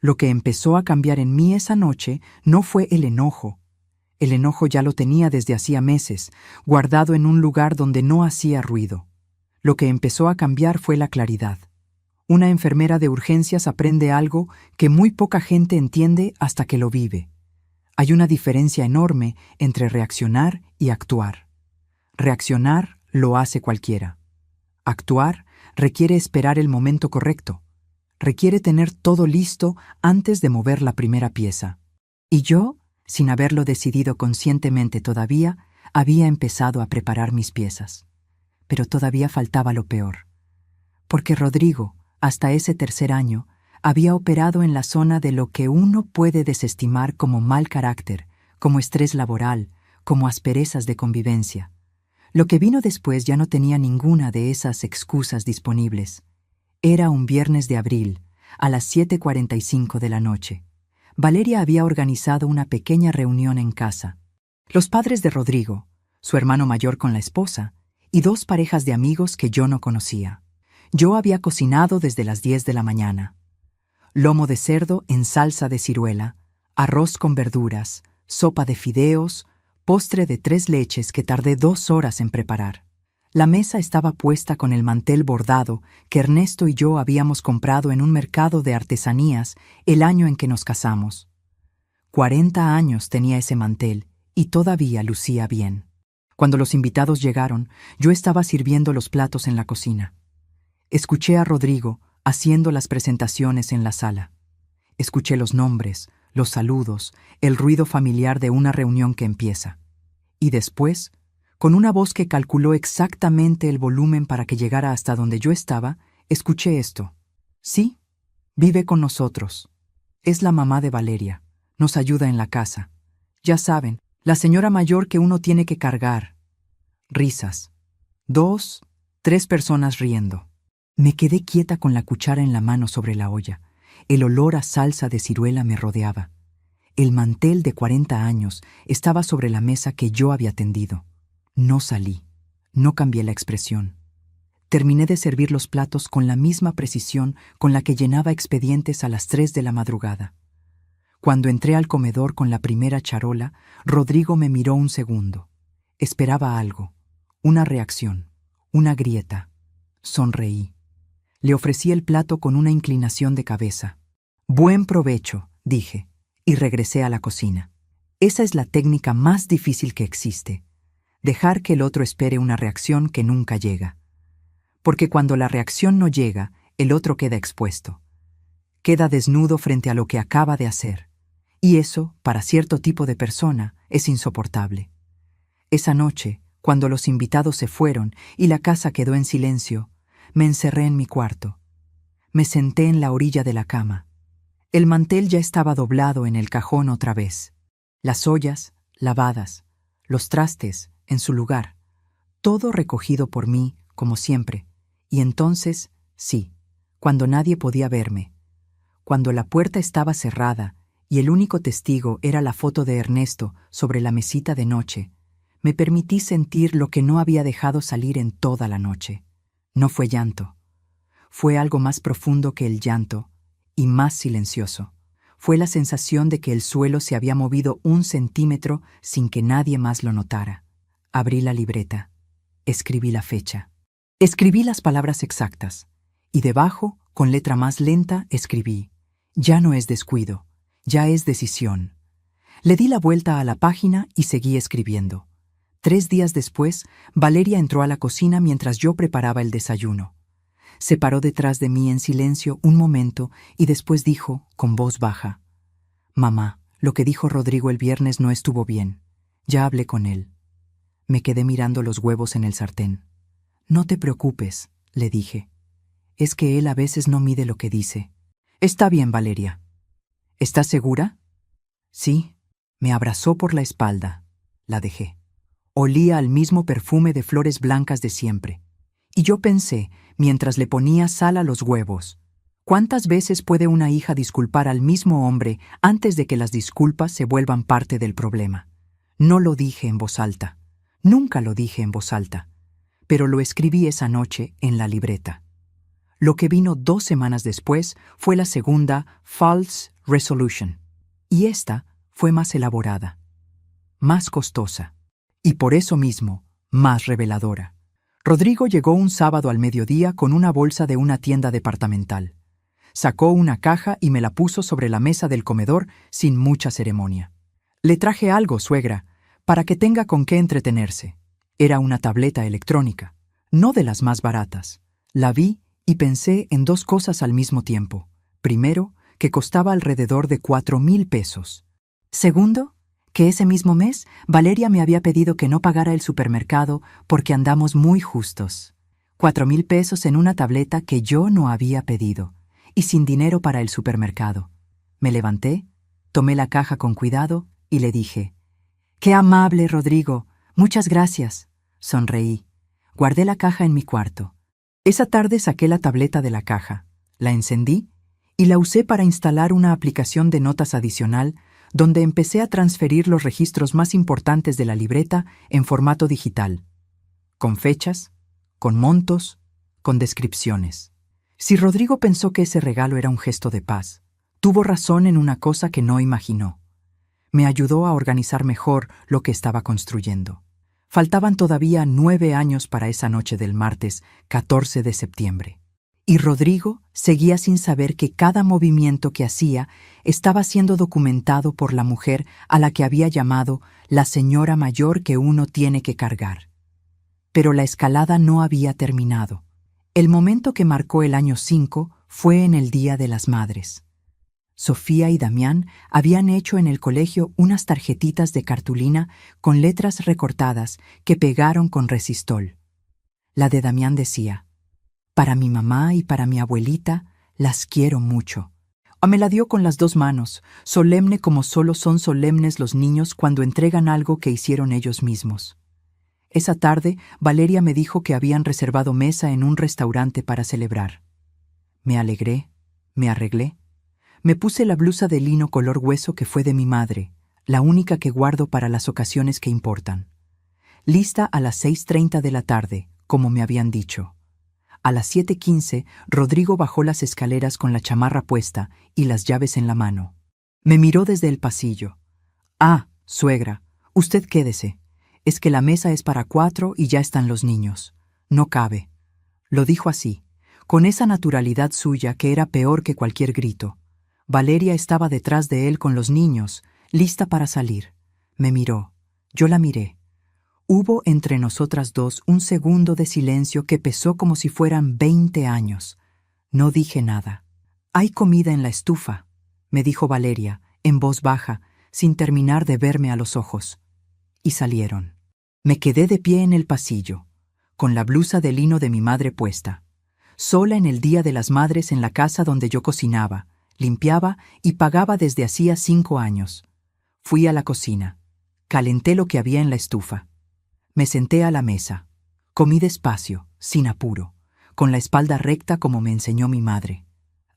Lo que empezó a cambiar en mí esa noche no fue el enojo. El enojo ya lo tenía desde hacía meses, guardado en un lugar donde no hacía ruido. Lo que empezó a cambiar fue la claridad. Una enfermera de urgencias aprende algo que muy poca gente entiende hasta que lo vive. Hay una diferencia enorme entre reaccionar y actuar. Reaccionar lo hace cualquiera. Actuar requiere esperar el momento correcto. Requiere tener todo listo antes de mover la primera pieza. Y yo, sin haberlo decidido conscientemente todavía, había empezado a preparar mis piezas. Pero todavía faltaba lo peor. Porque Rodrigo, hasta ese tercer año, había operado en la zona de lo que uno puede desestimar como mal carácter, como estrés laboral, como asperezas de convivencia. Lo que vino después ya no tenía ninguna de esas excusas disponibles. Era un viernes de abril, a las 7:45 de la noche. Valeria había organizado una pequeña reunión en casa. Los padres de Rodrigo, su hermano mayor con la esposa, y dos parejas de amigos que yo no conocía. Yo había cocinado desde las 10 de la mañana. Lomo de cerdo en salsa de ciruela, arroz con verduras, sopa de fideos, postre de 3 leches que tardé 2 horas en preparar. La mesa estaba puesta con el mantel bordado que Ernesto y yo habíamos comprado en un mercado de artesanías el año en que nos casamos. 40 años tenía ese mantel y todavía lucía bien. Cuando los invitados llegaron, yo estaba sirviendo los platos en la cocina. Escuché a Rodrigo haciendo las presentaciones en la sala. Escuché los nombres, los saludos, el ruido familiar de una reunión que empieza. Y después, con una voz que calculó exactamente el volumen para que llegara hasta donde yo estaba, escuché esto. Sí, vive con nosotros. Es la mamá de Valeria. Nos ayuda en la casa. Ya saben, la señora mayor que uno tiene que cargar. Risas. 2, 3 personas riendo. Me quedé quieta con la cuchara en la mano sobre la olla. El olor a salsa de ciruela me rodeaba. El mantel de 40 años estaba sobre la mesa que yo había tendido. No salí. No cambié la expresión. Terminé de servir los platos con la misma precisión con la que llenaba expedientes a las 3 de la madrugada. Cuando entré al comedor con la primera charola, Rodrigo me miró un segundo. Esperaba algo, una reacción, una grieta. Sonreí. Le ofrecí el plato con una inclinación de cabeza. «Buen provecho», dije, y regresé a la cocina. Esa es la técnica más difícil que existe. Dejar que el otro espere una reacción que nunca llega. Porque cuando la reacción no llega, el otro queda expuesto. Queda desnudo frente a lo que acaba de hacer. Y eso, para cierto tipo de persona, es insoportable. Esa noche, cuando los invitados se fueron y la casa quedó en silencio, me encerré en mi cuarto. Me senté en la orilla de la cama. El mantel ya estaba doblado en el cajón otra vez. Las ollas, lavadas. Los trastes, en su lugar. Todo recogido por mí, como siempre. Y entonces, sí, cuando nadie podía verme. Cuando la puerta estaba cerrada y el único testigo era la foto de Ernesto sobre la mesita de noche, me permití sentir lo que no había dejado salir en toda la noche. No fue llanto. Fue algo más profundo que el llanto y más silencioso. Fue la sensación de que el suelo se había movido 1 centímetro sin que nadie más lo notara. Abrí la libreta. Escribí la fecha. Escribí las palabras exactas. Y debajo, con letra más lenta, escribí: «Ya no es descuido, ya es decisión». Le di la vuelta a la página y seguí escribiendo. 3 días después, Valeria entró a la cocina mientras yo preparaba el desayuno. Se paró detrás de mí en silencio un momento y después dijo, con voz baja: «Mamá, lo que dijo Rodrigo el viernes no estuvo bien. Ya hablé con él». Me quedé mirando los huevos en el sartén. «No te preocupes», le dije. «Es que él a veces no mide lo que dice». «Está bien, Valeria». «¿Estás segura?» «Sí». Me abrazó por la espalda. La dejé. Olía al mismo perfume de flores blancas de siempre. Y yo pensé, mientras le ponía sal a los huevos, ¿cuántas veces puede una hija disculpar al mismo hombre antes de que las disculpas se vuelvan parte del problema? No lo dije en voz alta. Nunca lo dije en voz alta. Pero lo escribí esa noche en la libreta. Lo que vino 2 semanas después fue la segunda False Resolution. Y esta fue más elaborada, más costosa. Y por eso mismo, más reveladora. Rodrigo llegó un sábado al mediodía con una bolsa de una tienda departamental. Sacó una caja y me la puso sobre la mesa del comedor sin mucha ceremonia. «Le traje algo, suegra, para que tenga con qué entretenerse». Era una tableta electrónica, no de las más baratas. La vi Y pensé en dos cosas al mismo tiempo. Primero, que costaba alrededor de 4,000 pesos. Segundo, que ese mismo mes Valeria me había pedido que no pagara el supermercado porque andamos muy justos. 4,000 pesos en una tableta que yo no había pedido, y sin dinero para el supermercado. Me levanté, tomé la caja con cuidado y le dije: «¡Qué amable, Rodrigo! Muchas gracias». Sonreí. Guardé la caja en mi cuarto. Esa tarde saqué la tableta de la caja, la encendí y la usé para instalar una aplicación de notas adicional donde empecé a transferir los registros más importantes de la libreta en formato digital, con fechas, con montos, con descripciones. Si Rodrigo pensó que ese regalo era un gesto de paz, tuvo razón en una cosa que no imaginó. Me ayudó a organizar mejor lo que estaba construyendo. Faltaban todavía 9 años para esa noche del martes 14 de septiembre. Y Rodrigo seguía sin saber que cada movimiento que hacía estaba siendo documentado por la mujer a la que había llamado la señora mayor que uno tiene que cargar. Pero la escalada no había terminado. El momento que marcó el año 5 fue en el Día de las Madres. Sofía y Damián habían hecho en el colegio unas tarjetitas de cartulina con letras recortadas que pegaron con resistol. La de Damián decía: «Para mi mamá y para mi abuelita, las quiero mucho». Me la dio con las 2 manos, solemne como solo son solemnes los niños cuando entregan algo que hicieron ellos mismos. Esa tarde, Valeria me dijo que habían reservado mesa en un restaurante para celebrar. Me alegré, me arreglé. Me puse la blusa de lino color hueso que fue de mi madre, la única que guardo para las ocasiones que importan. Lista a las 6:30 de la tarde, como me habían dicho. A las 7:15, Rodrigo bajó las escaleras con la chamarra puesta y las llaves en la mano. Me miró desde el pasillo. «Ah, suegra, usted quédese. Es que la mesa es para 4 y ya están los niños. No cabe». Lo dijo así, con esa naturalidad suya que era peor que cualquier grito. Valeria estaba detrás de él con los niños, lista para salir. Me miró. Yo la miré. Hubo entre nosotras dos un segundo de silencio que pesó como si fueran 20 años. No dije nada. «Hay comida en la estufa», me dijo Valeria, en voz baja, sin terminar de verme a los ojos. Y salieron. Me quedé de pie en el pasillo, con la blusa de lino de mi madre puesta, sola en el Día de las Madres en la casa donde yo cocinaba, limpiaba y pagaba desde hacía 5 años. Fui a la cocina. Calenté lo que había en la estufa. Me senté a la mesa. Comí despacio, sin apuro, con la espalda recta como me enseñó mi madre.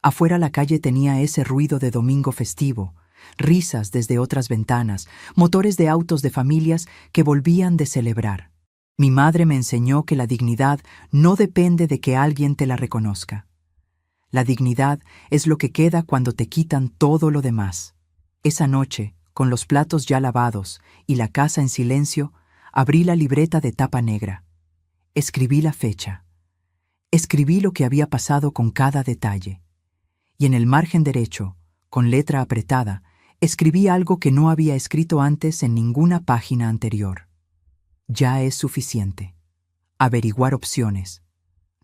Afuera la calle tenía ese ruido de domingo festivo, risas desde otras ventanas, motores de autos de familias que volvían de celebrar. Mi madre me enseñó que la dignidad no depende de que alguien te la reconozca. La dignidad es lo que queda cuando te quitan todo lo demás. Esa noche, con los platos ya lavados y la casa en silencio, abrí la libreta de tapa negra. Escribí la fecha. Escribí lo que había pasado con cada detalle. Y en el margen derecho, con letra apretada, escribí algo que no había escrito antes en ninguna página anterior. Ya es suficiente. Averiguar opciones.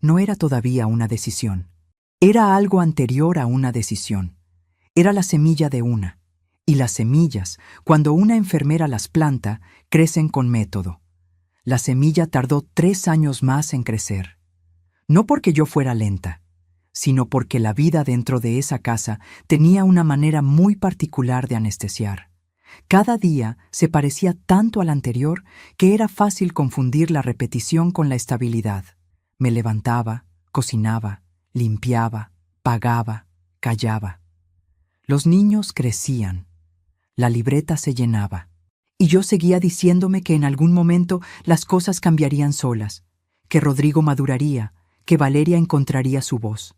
No era todavía una decisión. Era algo anterior a una decisión. Era la semilla de una. Y las semillas, cuando una enfermera las planta, crecen con método. La semilla tardó 3 años más en crecer. No porque yo fuera lenta, sino porque la vida dentro de esa casa tenía una manera muy particular de anestesiar. Cada día se parecía tanto al anterior que era fácil confundir la repetición con la estabilidad. Me levantaba, cocinaba, limpiaba, pagaba, callaba. Los niños crecían. La libreta se llenaba. Y yo seguía diciéndome que en algún momento las cosas cambiarían solas, que Rodrigo maduraría, que Valeria encontraría su voz.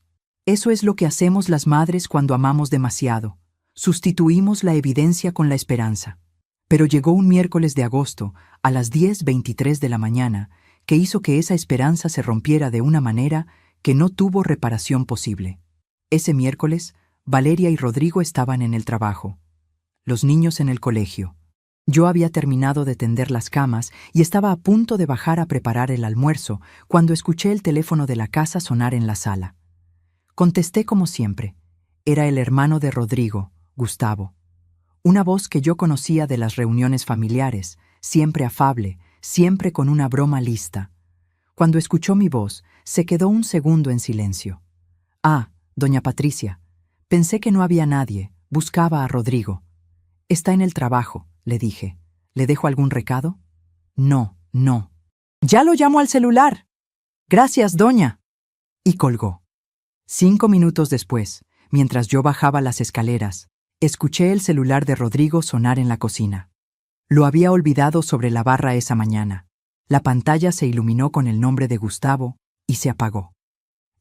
Eso es lo que hacemos las madres cuando amamos demasiado. Sustituimos la evidencia con la esperanza. Pero llegó un miércoles de agosto, a las 10:23 de la mañana, que hizo que esa esperanza se rompiera de una manera que no tuvo reparación posible. Ese miércoles, Valeria y Rodrigo estaban en el trabajo, los niños en el colegio. Yo había terminado de tender las camas y estaba a punto de bajar a preparar el almuerzo cuando escuché el teléfono de la casa sonar en la sala. Contesté como siempre. Era el hermano de Rodrigo, Gustavo. Una voz que yo conocía de las reuniones familiares, siempre afable, siempre con una broma lista. Cuando escuchó mi voz, se quedó un segundo en silencio. «Ah, doña Patricia. Pensé que no había nadie. Buscaba a Rodrigo». «Está en el trabajo», le dije. «¿Le dejo algún recado?» «No, no». «Ya lo llamo al celular». «Gracias, doña». Y colgó. 5 minutos después, mientras yo bajaba las escaleras, escuché el celular de Rodrigo sonar en la cocina. Lo había olvidado sobre la barra esa mañana. La pantalla se iluminó con el nombre de Gustavo y se apagó.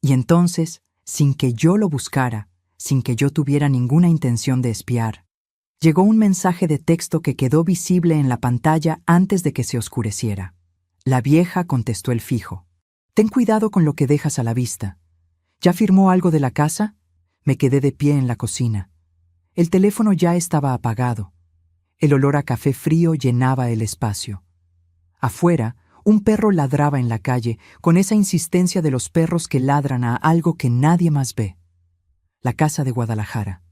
Y entonces, sin que yo lo buscara, sin que yo tuviera ninguna intención de espiar, llegó un mensaje de texto que quedó visible en la pantalla antes de que se oscureciera. La vieja contestó el fijo. «Ten cuidado con lo que dejas a la vista. ¿Ya firmó algo de la casa?» Me quedé de pie en la cocina. El teléfono ya estaba apagado. El olor a café frío llenaba el espacio. Afuera, un perro ladraba en la calle con esa insistencia de los perros que ladran a algo que nadie más ve. La casa de Guadalajara.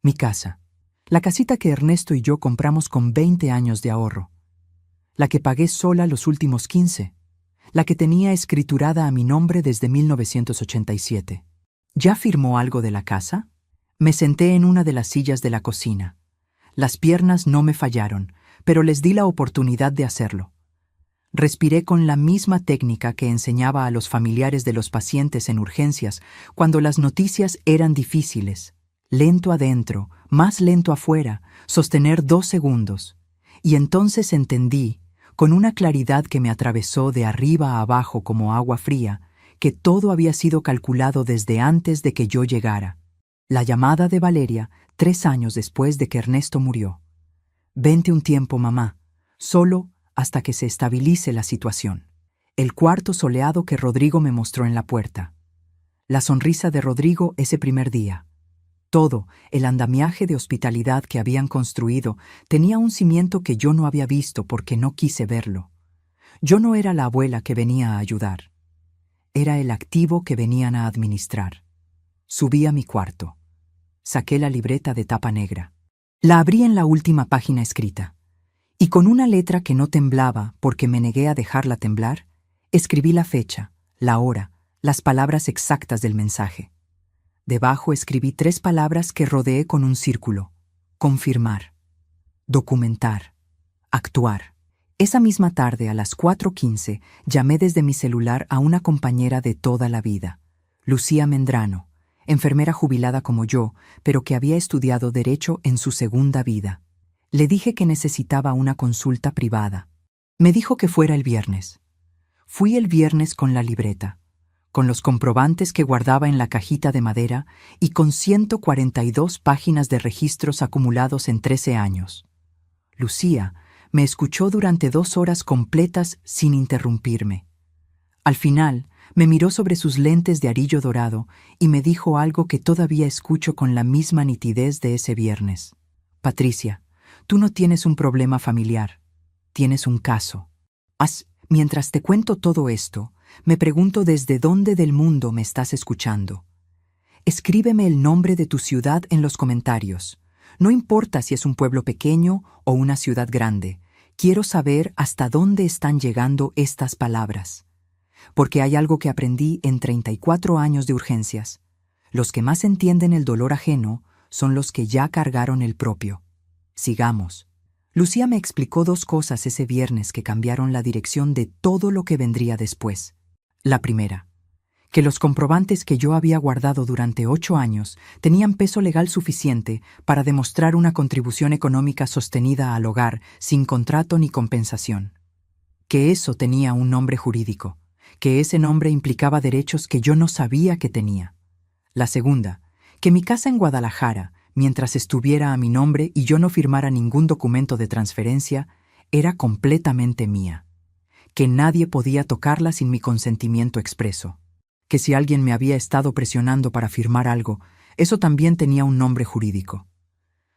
Mi casa. La casita que Ernesto y yo compramos con 20 años de ahorro. La que pagué sola los últimos 15. La que tenía escriturada a mi nombre desde 1987. ¿Ya firmó algo de la casa? Me senté en una de las sillas de la cocina. Las piernas no me fallaron, pero les di la oportunidad de hacerlo. Respiré con la misma técnica que enseñaba a los familiares de los pacientes en urgencias cuando las noticias eran difíciles. Lento adentro, más lento afuera, sostener 2 segundos. Y entonces entendí, con una claridad que me atravesó de arriba a abajo como agua fría, que todo había sido calculado desde antes de que yo llegara. La llamada de Valeria, 3 años después de que Ernesto murió. «Vente un tiempo, mamá, solo hasta que se estabilice la situación». El cuarto soleado que Rodrigo me mostró en la puerta. La sonrisa de Rodrigo ese primer día. Todo, el andamiaje de hospitalidad que habían construido, tenía un cimiento que yo no había visto porque no quise verlo. Yo no era la abuela que venía a ayudar. Era el activo que venían a administrar. Subí a mi cuarto. Saqué la libreta de tapa negra. La abrí en la última página escrita. Y con una letra que no temblaba porque me negué a dejarla temblar, escribí la fecha, la hora, las palabras exactas del mensaje. Debajo escribí 3 palabras que rodeé con un círculo. Confirmar. Documentar. Actuar. Esa misma tarde, a las 4:15, llamé desde mi celular a una compañera de toda la vida, Lucía Mendrano, enfermera jubilada como yo, pero que había estudiado Derecho en su segunda vida. Le dije que necesitaba una consulta privada. Me dijo que fuera el viernes. Fui el viernes con la libreta, con los comprobantes que guardaba en la cajita de madera y con 142 páginas de registros acumulados en 13 años. Lucía me escuchó durante 2 horas completas sin interrumpirme. Al final, me miró sobre sus lentes de arillo dorado y me dijo algo que todavía escucho con la misma nitidez de ese viernes. «Patricia, tú no tienes un problema familiar, tienes un caso». Mientras te cuento todo esto, me pregunto desde dónde del mundo me estás escuchando. Escríbeme el nombre de tu ciudad en los comentarios. No importa si es un pueblo pequeño o una ciudad grande. Quiero saber hasta dónde están llegando estas palabras. Porque hay algo que aprendí en 34 años de urgencias. Los que más entienden el dolor ajeno son los que ya cargaron el propio. Sigamos. Lucía me explicó 2 cosas ese viernes que cambiaron la dirección de todo lo que vendría después. La primera, que los comprobantes que yo había guardado durante 8 años tenían peso legal suficiente para demostrar una contribución económica sostenida al hogar sin contrato ni compensación. Que eso tenía un nombre jurídico, que ese nombre implicaba derechos que yo no sabía que tenía. La segunda, que mi casa en Guadalajara, mientras estuviera a mi nombre y yo no firmara ningún documento de transferencia, era completamente mía. Que nadie podía tocarla sin mi consentimiento expreso. Que si alguien me había estado presionando para firmar algo, eso también tenía un nombre jurídico.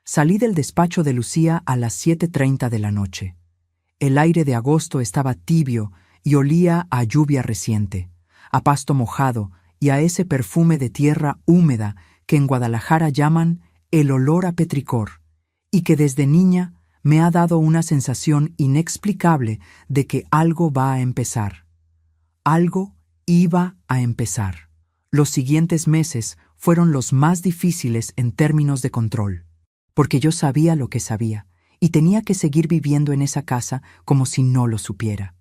Salí del despacho de Lucía a las 7:30 de la noche. El aire de agosto estaba tibio y olía a lluvia reciente, a pasto mojado y a ese perfume de tierra húmeda que en Guadalajara llaman el olor a petricor, y que desde niña me ha dado una sensación inexplicable de que algo va a empezar. Algo iba a empezar. Los siguientes meses fueron los más difíciles en términos de control, porque yo sabía lo que sabía, y tenía que seguir viviendo en esa casa como si no lo supiera.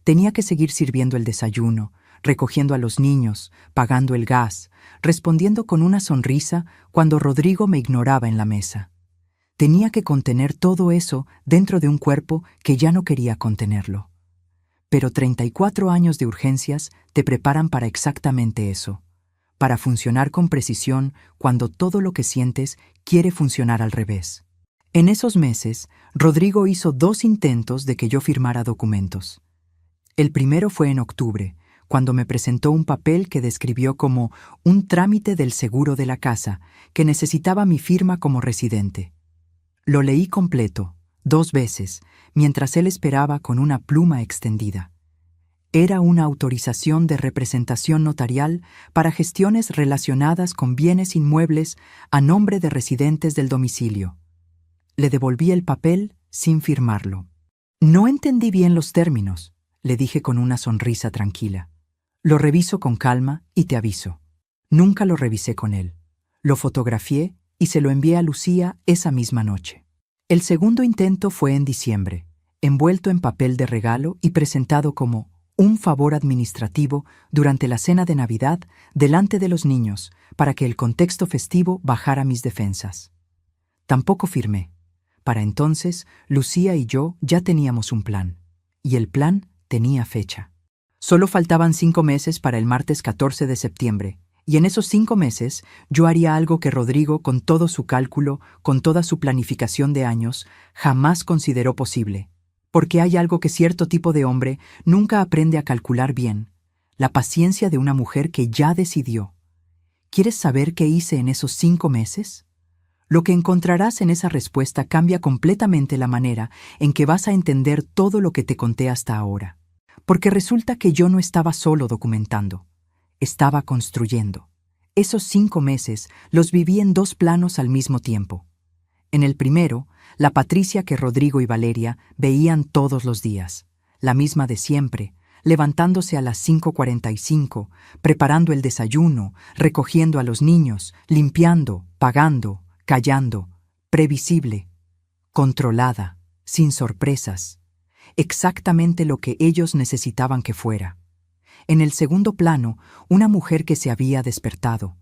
Tenía que seguir sirviendo el desayuno, recogiendo a los niños, pagando el gas, respondiendo con una sonrisa cuando Rodrigo me ignoraba en la mesa. Tenía que contener todo eso dentro de un cuerpo que ya no quería contenerlo. Pero 34 años de urgencias te preparan para exactamente eso, para funcionar con precisión cuando todo lo que sientes quiere funcionar al revés. En esos meses, Rodrigo hizo 2 intentos de que yo firmara documentos. El primero fue en octubre, cuando me presentó un papel que describió como un trámite del seguro de la casa, que necesitaba mi firma como residente. Lo leí completo, 2 veces, mientras él esperaba con una pluma extendida. Era una autorización de representación notarial para gestiones relacionadas con bienes inmuebles a nombre de residentes del domicilio. Le devolví el papel sin firmarlo. No entendí bien los términos, le dije con una sonrisa tranquila. Lo reviso con calma y te aviso. Nunca lo revisé con él. Lo fotografié y se lo envié a Lucía esa misma noche. El segundo intento fue en diciembre, envuelto en papel de regalo y presentado como un favor administrativo durante la cena de Navidad delante de los niños para que el contexto festivo bajara mis defensas. Tampoco firmé. Para entonces, Lucía y yo ya teníamos un plan, y el plan tenía fecha. Solo faltaban 5 meses para el martes 14 de septiembre, y en esos 5 meses yo haría algo que Rodrigo, con todo su cálculo, con toda su planificación de años, jamás consideró posible. Porque hay algo que cierto tipo de hombre nunca aprende a calcular bien: la paciencia de una mujer que ya decidió. ¿Quieres saber qué hice en esos 5 meses? Lo que encontrarás en esa respuesta cambia completamente la manera en que vas a entender todo lo que te conté hasta ahora. Porque resulta que yo no estaba solo documentando, estaba construyendo. Esos 5 meses los viví en 2 planos al mismo tiempo. En el primero, la Patricia que Rodrigo y Valeria veían todos los días, la misma de siempre, levantándose a las 5:45, preparando el desayuno, recogiendo a los niños, limpiando, pagando, callando, previsible, controlada, sin sorpresas, exactamente lo que ellos necesitaban que fuera. En el segundo plano, una mujer que se había despertado.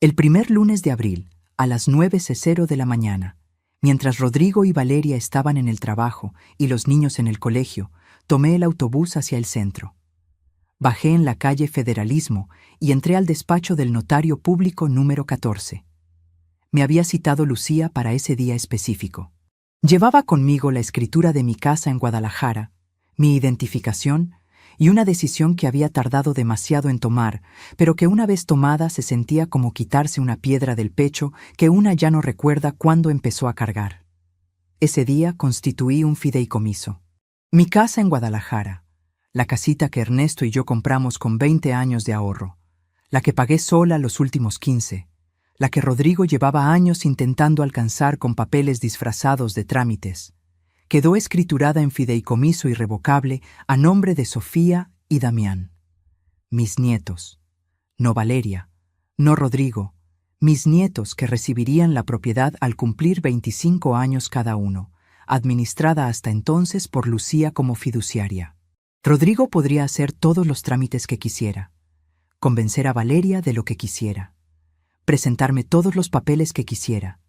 El primer lunes de abril, a las 9:00 de la mañana, mientras Rodrigo y Valeria estaban en el trabajo y los niños en el colegio, tomé el autobús hacia el centro. Bajé en la calle Federalismo y entré al despacho del notario público número 14. Me había citado Lucía para ese día específico. Llevaba conmigo la escritura de mi casa en Guadalajara, mi identificación y una decisión que había tardado demasiado en tomar, pero que una vez tomada se sentía como quitarse una piedra del pecho que una ya no recuerda cuándo empezó a cargar. Ese día constituí un fideicomiso. Mi casa en Guadalajara, la casita que Ernesto y yo compramos con 20 años de ahorro, la que pagué sola los últimos 15, la que Rodrigo llevaba años intentando alcanzar con papeles disfrazados de trámites, quedó escriturada en fideicomiso irrevocable a nombre de Sofía y Damián. Mis nietos, no Valeria, no Rodrigo, mis nietos que recibirían la propiedad al cumplir 25 años cada uno, administrada hasta entonces por Lucía como fiduciaria. Rodrigo podría hacer todos los trámites que quisiera, convencer a Valeria de lo que quisiera, presentarme todos los papeles que quisiera.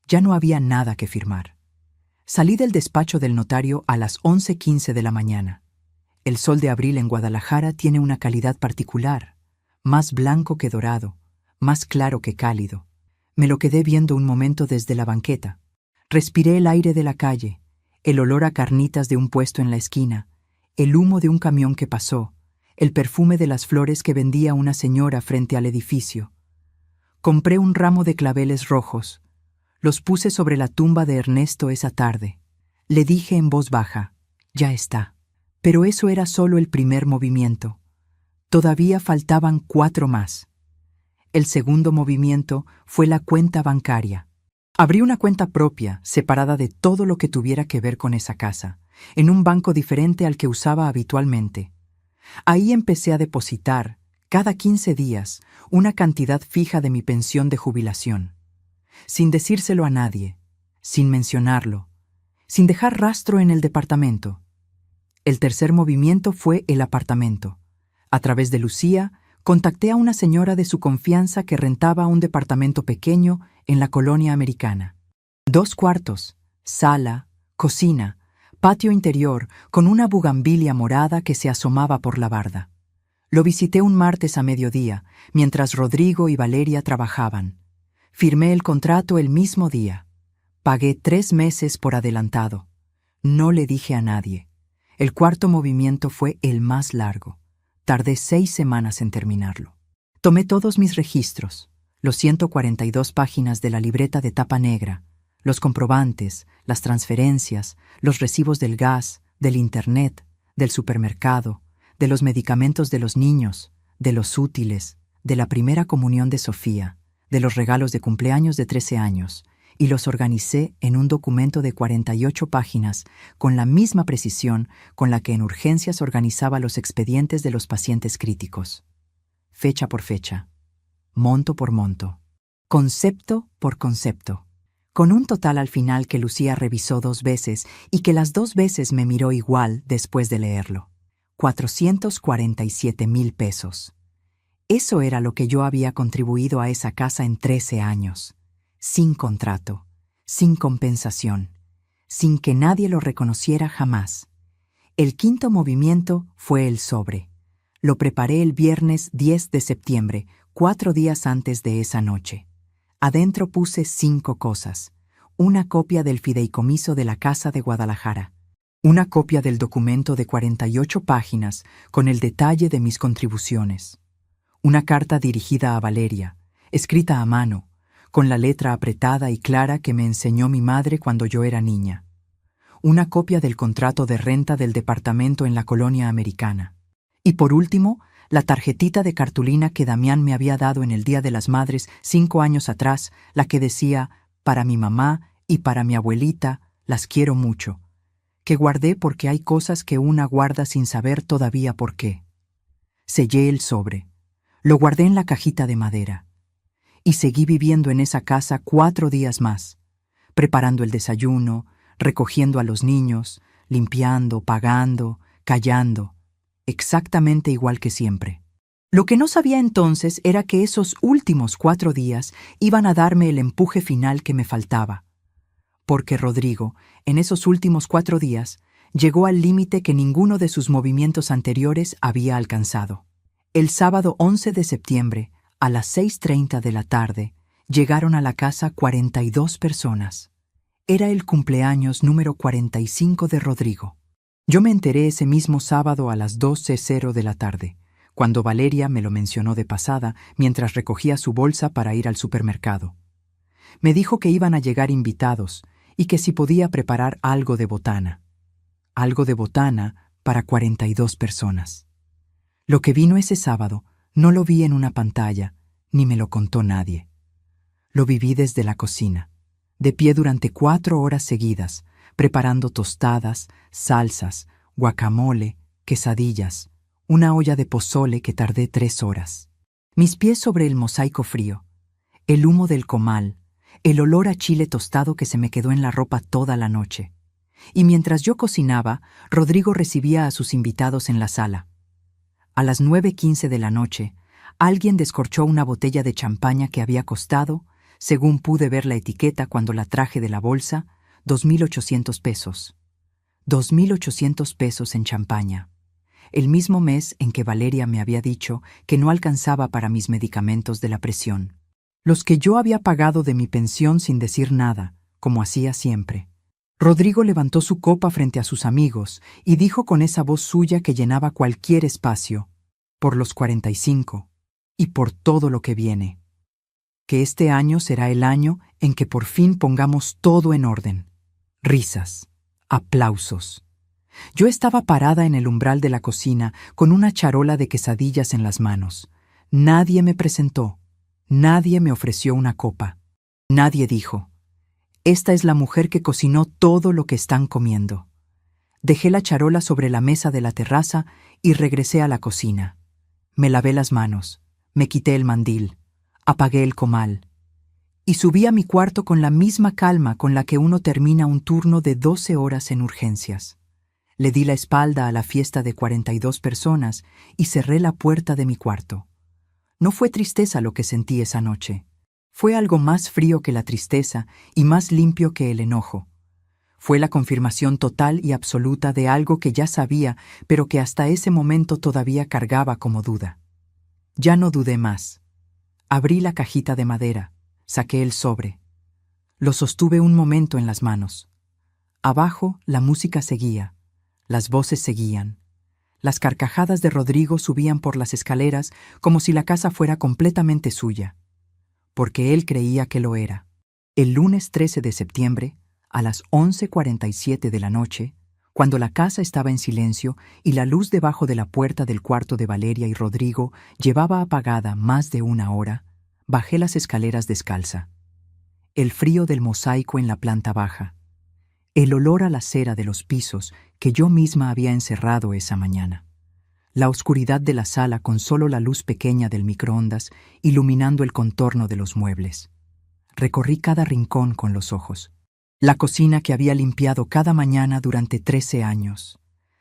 Ya no había nada que firmar. Salí del despacho del notario a las 11:15 de la mañana. El sol de abril en Guadalajara tiene una calidad particular, más blanco que dorado, más claro que cálido. Me lo quedé viendo un momento desde la banqueta. Respiré el aire de la calle, el olor a carnitas de un puesto en la esquina, el humo de un camión que pasó, el perfume de las flores que vendía una señora frente al edificio. Compré un ramo de claveles rojos. Los puse sobre la tumba de Ernesto esa tarde. Le dije en voz baja: ya está. Pero eso era solo el primer movimiento. Todavía faltaban 4 más. El segundo movimiento fue la cuenta bancaria. Abrí una cuenta propia, separada de todo lo que tuviera que ver con esa casa, en un banco diferente al que usaba habitualmente. Ahí empecé a depositar, cada 15 días, una cantidad fija de mi pensión de jubilación, sin decírselo a nadie, sin mencionarlo, sin dejar rastro en el departamento. El tercer movimiento fue el apartamento. A través de Lucía, contacté a una señora de su confianza que rentaba un departamento pequeño en la colonia americana. 2 cuartos, sala, cocina, patio interior con una bugambilia morada que se asomaba por la barda. Lo visité un martes a mediodía, mientras Rodrigo y Valeria trabajaban. Firmé el contrato el mismo día. Pagué 3 meses por adelantado. No le dije a nadie. El cuarto movimiento fue el más largo. Tardé 6 semanas en terminarlo. Tomé todos mis registros, los 142 páginas de la libreta de tapa negra, los comprobantes, las transferencias, los recibos del gas, del internet, del supermercado, de los medicamentos de los niños, de los útiles, de la primera comunión de Sofía, de los regalos de cumpleaños de 13 años, y los organicé en un documento de 48 páginas con la misma precisión con la que en urgencias organizaba los expedientes de los pacientes críticos. Fecha por fecha, monto por monto, concepto por concepto, con un total al final que Lucía revisó 2 veces y que las 2 veces me miró igual después de leerlo. 447,000 pesos. Eso era lo que yo había contribuido a esa casa en 13 años. Sin contrato, sin compensación, sin que nadie lo reconociera jamás. El quinto movimiento fue el sobre. Lo preparé el viernes 10 de septiembre, 4 días antes de esa noche. Adentro puse 5 cosas. Una copia del fideicomiso de la Casa de Guadalajara. Una copia del documento de 48 páginas con el detalle de mis contribuciones. Una carta dirigida a Valeria, escrita a mano, con la letra apretada y clara que me enseñó mi madre cuando yo era niña. Una copia del contrato de renta del departamento en la colonia americana. Y por último, la tarjetita de cartulina que Damián me había dado en el Día de las Madres 5 años atrás, la que decía, para mi mamá y para mi abuelita, las quiero mucho, que guardé porque hay cosas que una guarda sin saber todavía por qué. Sellé el sobre, lo guardé en la cajita de madera. Y seguí viviendo en esa casa 4 días más, preparando el desayuno, recogiendo a los niños, limpiando, pagando, callando, exactamente igual que siempre. Lo que no sabía entonces era que esos últimos 4 días iban a darme el empuje final que me faltaba, porque Rodrigo, en esos últimos 4 días, llegó al límite que ninguno de sus movimientos anteriores había alcanzado. El sábado 11 de septiembre, a las 6:30 de la tarde, llegaron a la casa 42 personas. Era el cumpleaños número 45 de Rodrigo. Yo me enteré ese mismo sábado a las 12:00 de la tarde, cuando Valeria me lo mencionó de pasada mientras recogía su bolsa para ir al supermercado. Me dijo que iban a llegar invitados y que si podía preparar algo de botana. Algo de botana para 42 personas. Lo que vino ese sábado no lo vi en una pantalla, ni me lo contó nadie. Lo viví desde la cocina, de pie durante 4 horas seguidas, preparando tostadas, salsas, guacamole, quesadillas, una olla de pozole que tardé 3 horas. Mis pies sobre el mosaico frío, el humo del comal, el olor a chile tostado que se me quedó en la ropa toda la noche. Y mientras yo cocinaba, Rodrigo recibía a sus invitados en la sala. A las 9:15 de la noche, alguien descorchó una botella de champaña que había costado, según pude ver la etiqueta cuando la traje de la bolsa, 2,800 pesos. 2,800 pesos en champaña. El mismo mes en que Valeria me había dicho que no alcanzaba para mis medicamentos de la presión. Los que yo había pagado de mi pensión sin decir nada, como hacía siempre. Rodrigo levantó su copa frente a sus amigos y dijo con esa voz suya que llenaba cualquier espacio, por los 45 y por todo lo que viene, que este año será el año en que por fin pongamos todo en orden. Risas, aplausos. Yo estaba parada en el umbral de la cocina con una charola de quesadillas en las manos. Nadie me presentó, Nadie me ofreció una copa. Nadie dijo: esta es la mujer que cocinó todo lo que están comiendo. Dejé la charola sobre la mesa de la terraza y regresé a la cocina. Me lavé las manos, me quité el mandil, apagué el comal y subí a mi cuarto con la misma calma con la que uno termina un turno de 12 horas en urgencias. Le di la espalda a la fiesta de 42 personas y cerré la puerta de mi cuarto. No fue tristeza lo que sentí esa noche. Fue algo más frío que la tristeza y más limpio que el enojo. Fue la confirmación total y absoluta de algo que ya sabía, pero que hasta ese momento todavía cargaba como duda. Ya no dudé más. Abrí la cajita de madera, saqué el sobre. Lo sostuve un momento en las manos. Abajo la música seguía, las voces seguían. Las carcajadas de Rodrigo subían por las escaleras como si la casa fuera completamente suya, porque él creía que lo era. El lunes 13 de septiembre, a las 11:47 de la noche, cuando la casa estaba en silencio y la luz debajo de la puerta del cuarto de Valeria y Rodrigo llevaba apagada más de una hora, bajé las escaleras descalza. El frío del mosaico en la planta baja, el olor a la cera de los pisos que yo misma había encerrado esa mañana, la oscuridad de la sala con solo la luz pequeña del microondas iluminando el contorno de los muebles. Recorrí cada rincón con los ojos. La cocina que había limpiado cada mañana durante 13 años.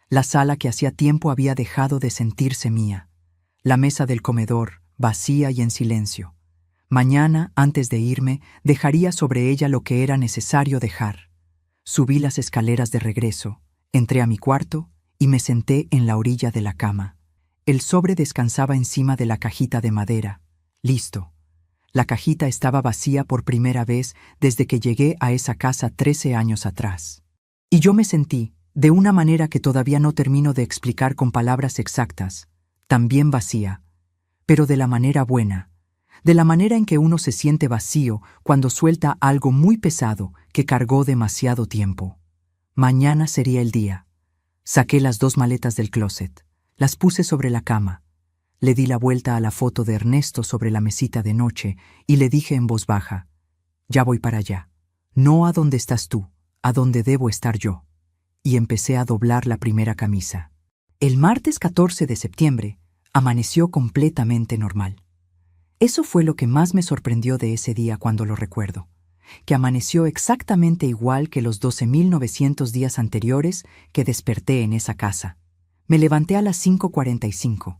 La sala que hacía tiempo había dejado de sentirse mía. La mesa del comedor, vacía y en silencio. Mañana, antes de irme, dejaría sobre ella lo que era necesario dejar. Subí las escaleras de regreso, entré a mi cuarto y me senté en la orilla de la cama. El sobre descansaba encima de la cajita de madera. Listo. La cajita estaba vacía por primera vez desde que llegué a esa casa 13 años atrás. Y yo me sentí, de una manera que todavía no termino de explicar con palabras exactas, también vacía, pero de la manera buena, de la manera en que uno se siente vacío cuando suelta algo muy pesado que cargó demasiado tiempo. Mañana sería el día. Saqué las 2 maletas del closet, las puse sobre la cama. Le di la vuelta a la foto de Ernesto sobre la mesita de noche y le dije en voz baja: ya voy para allá. No a donde estás tú, a donde debo estar yo. Y empecé a doblar la primera camisa. El martes 14 de septiembre amaneció completamente normal. Eso fue lo que más me sorprendió de ese día cuando lo recuerdo, que amaneció exactamente igual que los 12.900 días anteriores que desperté en esa casa. Me levanté a las 5:45.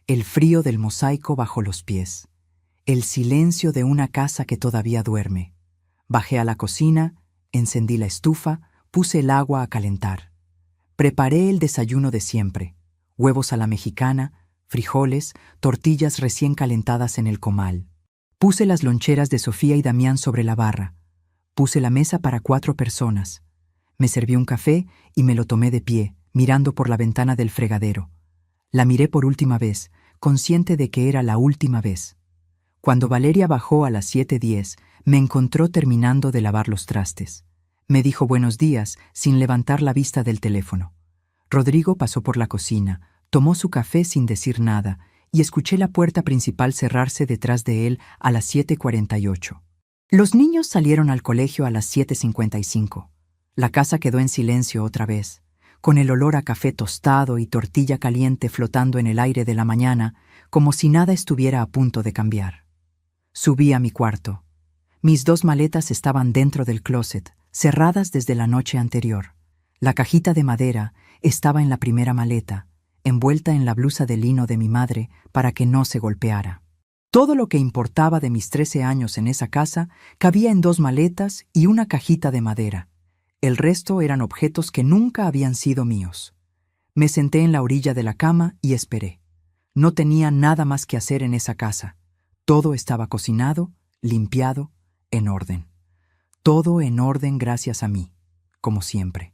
El frío del mosaico bajo los pies. El silencio de una casa que todavía duerme. Bajé a la cocina, encendí la estufa, puse el agua a calentar. Preparé el desayuno de siempre: huevos a la mexicana, frijoles, tortillas recién calentadas en el comal. Puse las loncheras de Sofía y Damián sobre la barra. Puse la mesa para 4 personas. Me serví un café y me lo tomé de pie, mirando por la ventana del fregadero. La miré por última vez, consciente de que era la última vez. Cuando Valeria bajó a las 7:10, me encontró terminando de lavar los trastes. Me dijo buenos días sin levantar la vista del teléfono. Rodrigo pasó por la cocina, tomó su café sin decir nada y escuché la puerta principal cerrarse detrás de él a las 7:48. Los niños salieron al colegio a las 7:55. La casa quedó en silencio otra vez, con el olor a café tostado y tortilla caliente flotando en el aire de la mañana, como si nada estuviera a punto de cambiar. Subí a mi cuarto. Mis 2 maletas estaban dentro del closet, cerradas desde la noche anterior. La cajita de madera estaba en la primera maleta, envuelta en la blusa de lino de mi madre para que no se golpeara. Todo lo que importaba de mis 13 años en esa casa cabía en 2 maletas y una cajita de madera. El resto eran objetos que nunca habían sido míos. Me senté en la orilla de la cama y esperé. No tenía nada más que hacer en esa casa. Todo estaba cocinado, limpiado, en orden. Todo en orden gracias a mí, como siempre.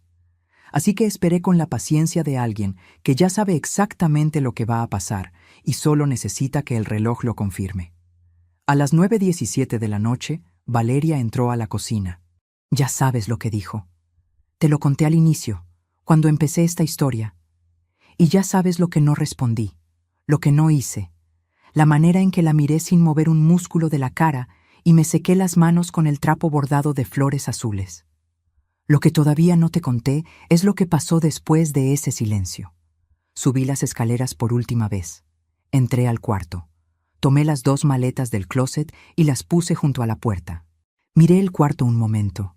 Así que esperé con la paciencia de alguien que ya sabe exactamente lo que va a pasar y solo necesita que el reloj lo confirme. A las 9:17 de la noche, Valeria entró a la cocina. Ya sabes lo que dijo. Te lo conté al inicio, cuando empecé esta historia. Y ya sabes lo que no respondí, lo que no hice, la manera en que la miré sin mover un músculo de la cara y me sequé las manos con el trapo bordado de flores azules. Lo que todavía no te conté es lo que pasó después de ese silencio. Subí las escaleras por última vez. Entré al cuarto. Tomé las 2 maletas del closet y las puse junto a la puerta. Miré el cuarto un momento.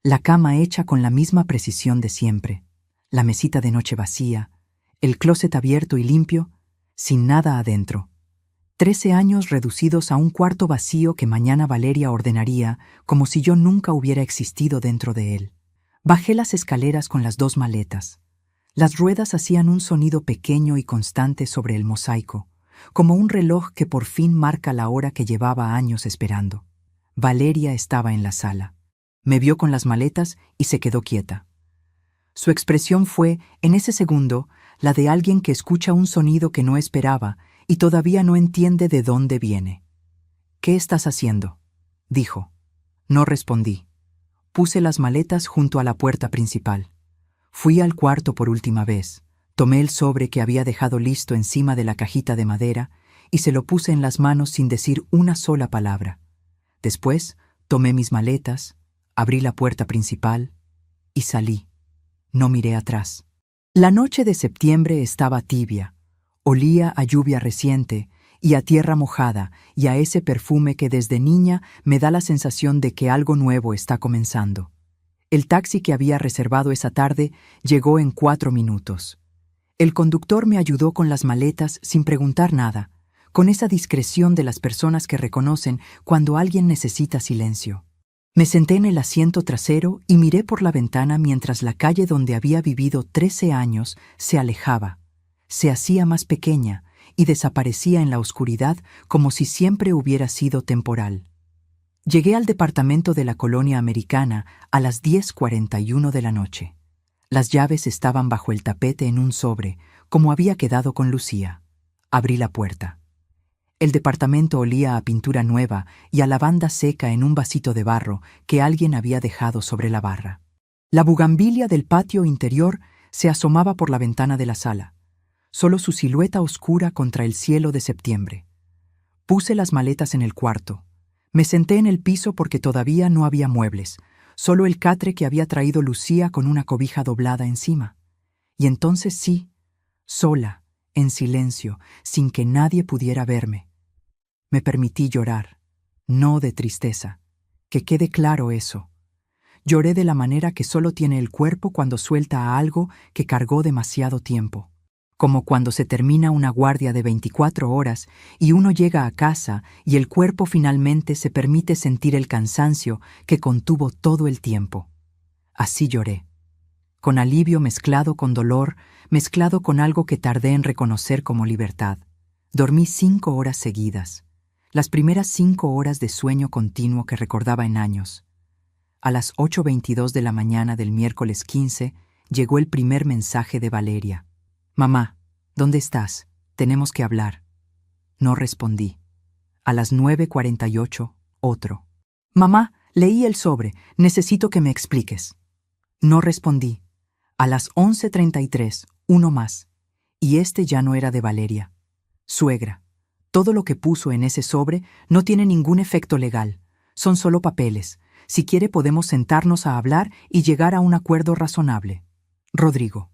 La cama hecha con la misma precisión de siempre, la mesita de noche vacía, el closet abierto y limpio, sin nada adentro. 13 años reducidos a un cuarto vacío que mañana Valeria ordenaría como si yo nunca hubiera existido dentro de él. Bajé las escaleras con las 2 maletas. Las ruedas hacían un sonido pequeño y constante sobre el mosaico, como un reloj que por fin marca la hora que llevaba años esperando. Valeria estaba en la sala. Me vio con las maletas y se quedó quieta. Su expresión fue, en ese segundo, la de alguien que escucha un sonido que no esperaba y todavía no entiende de dónde viene. «¿Qué estás haciendo?», dijo. No respondí. Puse las maletas junto a la puerta principal. Fui al cuarto por última vez. Tomé el sobre que había dejado listo encima de la cajita de madera y se lo puse en las manos sin decir una sola palabra. Después, tomé mis maletas, abrí la puerta principal y salí. No miré atrás. La noche de septiembre estaba tibia. Olía a lluvia reciente y a tierra mojada y a ese perfume que desde niña me da la sensación de que algo nuevo está comenzando. El taxi que había reservado esa tarde llegó en 4 minutos. El conductor me ayudó con las maletas sin preguntar nada, con esa discreción de las personas que reconocen cuando alguien necesita silencio. Me senté en el asiento trasero y miré por la ventana mientras la calle donde había vivido 13 años se alejaba, se hacía más pequeña y desaparecía en la oscuridad como si siempre hubiera sido temporal. Llegué al departamento de la colonia americana a las 10:41 de la noche. Las llaves estaban bajo el tapete en un sobre, como había quedado con Lucía. Abrí la puerta. El departamento olía a pintura nueva y a lavanda seca en un vasito de barro que alguien había dejado sobre la barra. La bugambilia del patio interior se asomaba por la ventana de la sala, solo su silueta oscura contra el cielo de septiembre. Puse las maletas en el cuarto. Me senté en el piso porque todavía no había muebles, solo el catre que había traído Lucía con una cobija doblada encima. Y entonces sí, sola, en silencio, sin que nadie pudiera verme. Me permití llorar, no de tristeza. Que quede claro eso. Lloré de la manera que solo tiene el cuerpo cuando suelta a algo que cargó demasiado tiempo. Como cuando se termina una guardia de 24 horas y uno llega a casa y el cuerpo finalmente se permite sentir el cansancio que contuvo todo el tiempo. Así lloré. Con alivio mezclado con dolor, mezclado con algo que tardé en reconocer como libertad. Dormí 5 horas seguidas. Las primeras 5 horas de sueño continuo que recordaba en años. A las 8:22 de la mañana del miércoles 15 llegó el primer mensaje de Valeria. «Mamá, ¿dónde estás? Tenemos que hablar». No respondí. A las 9:48, otro. «Mamá, leí el sobre. Necesito que me expliques». No respondí. A las 11:33, uno más. Y este ya no era de Valeria. «Suegra, todo lo que puso en ese sobre no tiene ningún efecto legal. Son solo papeles. Si quiere podemos sentarnos a hablar y llegar a un acuerdo razonable. Rodrigo».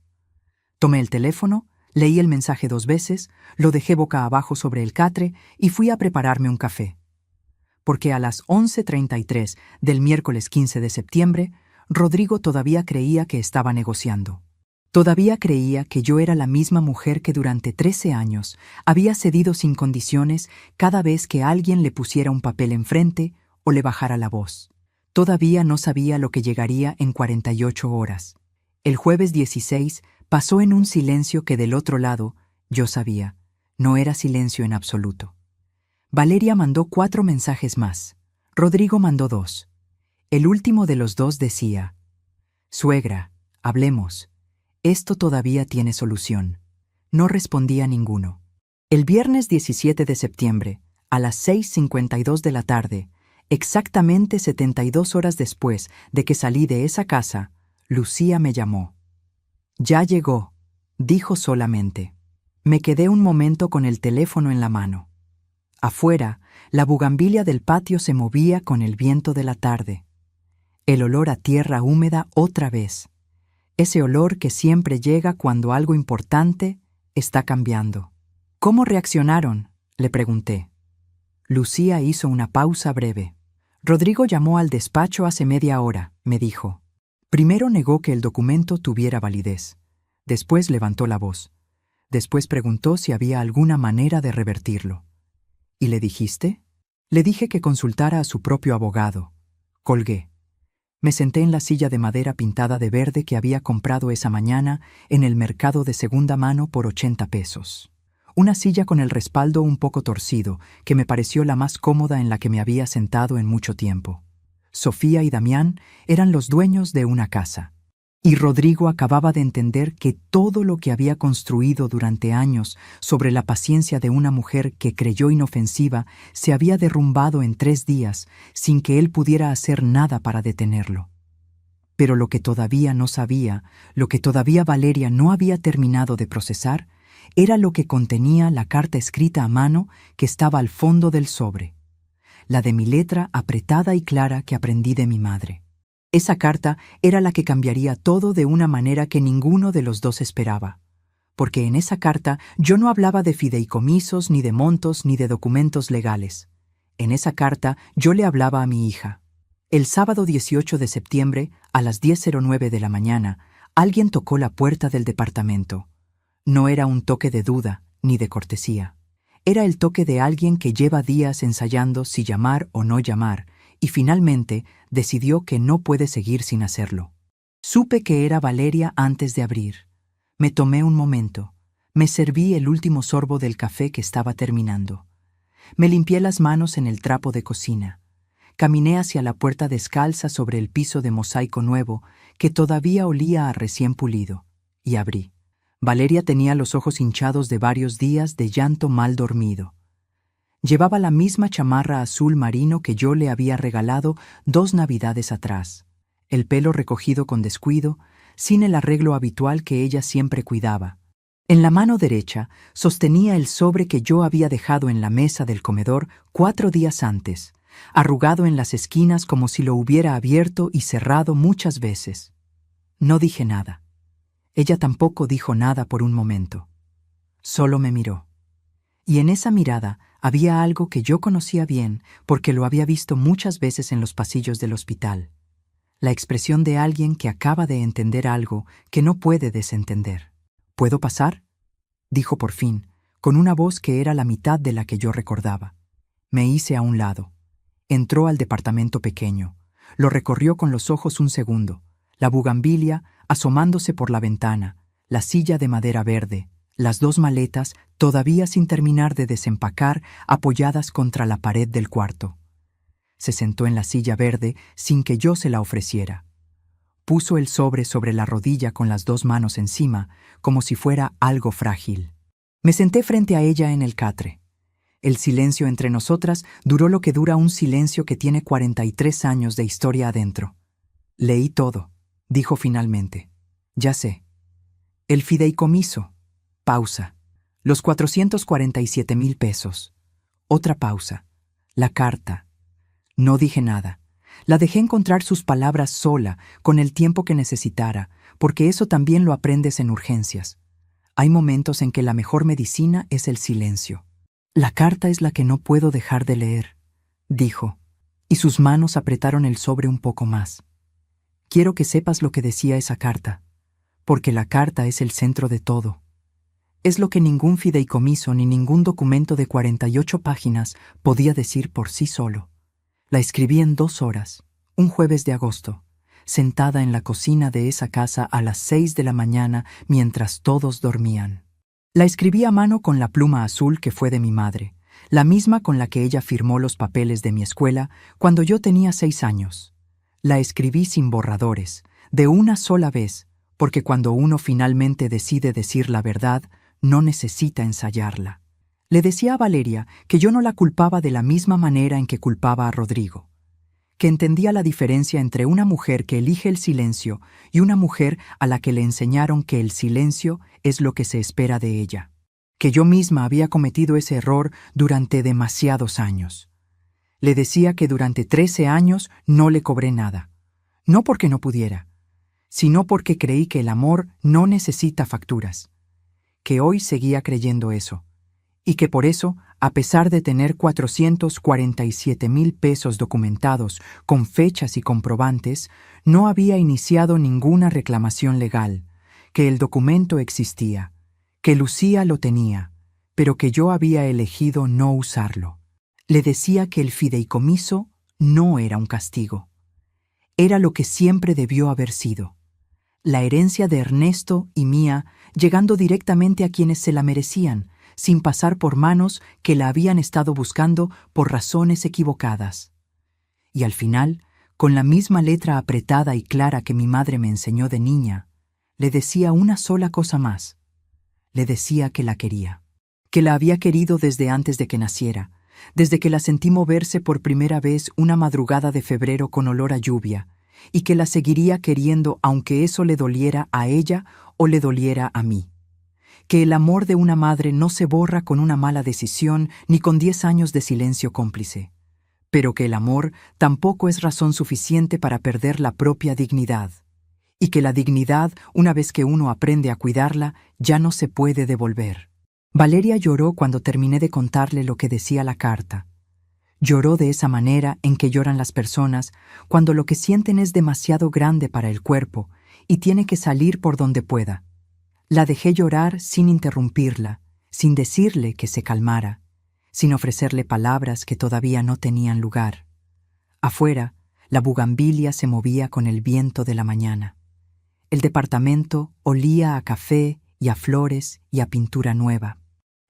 Tomé el teléfono, leí el mensaje 2 veces, lo dejé boca abajo sobre el catre y fui a prepararme un café. Porque a las 11:33 del miércoles 15 de septiembre, Rodrigo todavía creía que estaba negociando. Todavía creía que yo era la misma mujer que durante 13 años había cedido sin condiciones cada vez que alguien le pusiera un papel enfrente o le bajara la voz. Todavía no sabía lo que llegaría en 48 horas. El jueves 16 pasó en un silencio que del otro lado, yo sabía, no era silencio en absoluto. Valeria mandó 4 mensajes más. Rodrigo mandó 2. El último de los 2 decía: «Suegra, hablemos. Esto todavía tiene solución». No respondía ninguno. El viernes 17 de septiembre, a las 6:52 de la tarde, exactamente 72 horas después de que salí de esa casa, Lucía me llamó. «Ya llegó», dijo solamente. Me quedé un momento con el teléfono en la mano. Afuera, la bugambilia del patio se movía con el viento de la tarde. El olor a tierra húmeda otra vez. Ese olor que siempre llega cuando algo importante está cambiando. ¿Cómo reaccionaron?, le pregunté. Lucía hizo una pausa breve. Rodrigo llamó al despacho hace media hora, me dijo. Primero negó que el documento tuviera validez. Después levantó la voz. Después preguntó si había alguna manera de revertirlo. ¿Y le dijiste? Le dije que consultara a su propio abogado. Colgué. Me senté en la silla de madera pintada de verde que había comprado esa mañana en el mercado de segunda mano por 80 pesos. Una silla con el respaldo un poco torcido, que me pareció la más cómoda en la que me había sentado en mucho tiempo. Sofía y Damián eran los dueños de una casa. Y Rodrigo acababa de entender que todo lo que había construido durante años sobre la paciencia de una mujer que creyó inofensiva se había derrumbado en 3 días sin que él pudiera hacer nada para detenerlo. Pero lo que todavía no sabía, lo que todavía Valeria no había terminado de procesar, era lo que contenía la carta escrita a mano que estaba al fondo del sobre, la de mi letra apretada y clara que aprendí de mi madre. Esa carta era la que cambiaría todo de una manera que ninguno de los dos esperaba, porque en esa carta yo no hablaba de fideicomisos, ni de montos, ni de documentos legales. En esa carta yo le hablaba a mi hija. El sábado 18 de septiembre, a las 10:09 de la mañana, alguien tocó la puerta del departamento. No era un toque de duda, ni de cortesía. Era el toque de alguien que lleva días ensayando si llamar o no llamar, y finalmente decidió que no puede seguir sin hacerlo. Supe que era Valeria antes de abrir. Me tomé un momento. Me serví el último sorbo del café que estaba terminando. Me limpié las manos en el trapo de cocina. Caminé hacia la puerta descalza sobre el piso de mosaico nuevo, que todavía olía a recién pulido, y abrí. Valeria tenía los ojos hinchados de varios días de llanto mal dormido. Llevaba la misma chamarra azul marino que yo le había regalado 2 navidades atrás, el pelo recogido con descuido, sin el arreglo habitual que ella siempre cuidaba. En la mano derecha sostenía el sobre que yo había dejado en la mesa del comedor 4 días antes, arrugado en las esquinas como si lo hubiera abierto y cerrado muchas veces. No dije nada. Ella tampoco dijo nada por un momento. Solo me miró. Y en esa mirada había algo que yo conocía bien porque lo había visto muchas veces en los pasillos del hospital. La expresión de alguien que acaba de entender algo que no puede desentender. ¿Puedo pasar?, dijo por fin, con una voz que era la mitad de la que yo recordaba. Me hice a un lado. Entró al departamento pequeño. Lo recorrió con los ojos un segundo. La bugambilia asomándose por la ventana, la silla de madera verde, las 2 maletas todavía sin terminar de desempacar apoyadas contra la pared del cuarto. Se sentó en la silla verde sin que yo se la ofreciera. Puso el sobre la rodilla con las 2 manos encima, como si fuera algo frágil. Me senté frente a ella en el catre. El silencio entre nosotras duró lo que dura un silencio que tiene 43 años de historia adentro. Leí todo, dijo finalmente. Ya sé. El fideicomiso. Pausa. Los 447,000 pesos. Otra pausa. La carta. No dije nada. La dejé encontrar sus palabras sola, con el tiempo que necesitara, porque eso también lo aprendes en urgencias. Hay momentos en que la mejor medicina es el silencio. La carta es la que no puedo dejar de leer, dijo, y sus manos apretaron el sobre un poco más. Quiero que sepas lo que decía esa carta, porque la carta es el centro de todo. Es lo que ningún fideicomiso ni ningún documento de 48 páginas podía decir por sí solo. La escribí en 2 horas, un jueves de agosto, sentada en la cocina de esa casa a las 6 de la mañana mientras todos dormían. La escribí a mano con la pluma azul que fue de mi madre, la misma con la que ella firmó los papeles de mi escuela cuando yo tenía 6 años. La escribí sin borradores, de una sola vez, porque cuando uno finalmente decide decir la verdad, no necesita ensayarla. Le decía a Valeria que yo no la culpaba de la misma manera en que culpaba a Rodrigo, que entendía la diferencia entre una mujer que elige el silencio y una mujer a la que le enseñaron que el silencio es lo que se espera de ella. que yo misma había cometido ese error durante demasiados años. Le decía que durante 13 años no le cobré nada, no porque no pudiera, sino porque creí que el amor no necesita facturas, que hoy seguía creyendo eso, y que por eso, a pesar de tener 447,000 pesos documentados con fechas y comprobantes, no había iniciado ninguna reclamación legal, que el documento existía, que Lucía lo tenía, pero que yo había elegido no usarlo. Le decía que el fideicomiso no era un castigo. Era lo que siempre debió haber sido. La herencia de Ernesto y mía llegando directamente a quienes se la merecían, sin pasar por manos que la habían estado buscando por razones equivocadas. Y al final, con la misma letra apretada y clara que mi madre me enseñó de niña, le decía una sola cosa más. Le decía que la quería, que la había querido desde antes de que naciera, desde que la sentí moverse por primera vez una madrugada de febrero con olor a lluvia, y que la seguiría queriendo aunque eso le doliera a ella o le doliera a mí. Que el amor de una madre no se borra con una mala decisión ni con 10 años de silencio cómplice, pero que el amor tampoco es razón suficiente para perder la propia dignidad, y que la dignidad, una vez que uno aprende a cuidarla, ya no se puede devolver. Valeria lloró cuando terminé de contarle lo que decía la carta. Lloró de esa manera en que lloran las personas cuando lo que sienten es demasiado grande para el cuerpo y tiene que salir por donde pueda. La dejé llorar sin interrumpirla, sin decirle que se calmara, sin ofrecerle palabras que todavía no tenían lugar. Afuera, la bugambilia se movía con el viento de la mañana. El departamento olía a café y a flores y a pintura nueva.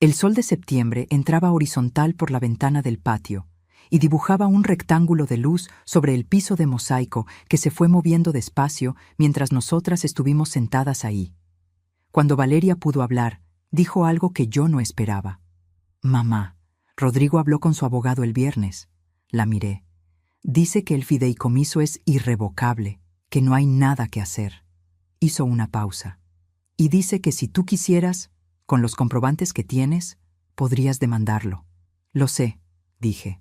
El sol de septiembre entraba horizontal por la ventana del patio y dibujaba un rectángulo de luz sobre el piso de mosaico que se fue moviendo despacio mientras nosotras estuvimos sentadas ahí. Cuando Valeria pudo hablar, dijo algo que yo no esperaba. «Mamá, Rodrigo habló con su abogado el viernes». La miré. «Dice que el fideicomiso es irrevocable, que no hay nada que hacer». Hizo una pausa. «Y dice que si tú quisieras, con los comprobantes que tienes, podrías demandarlo». «Lo sé», dije.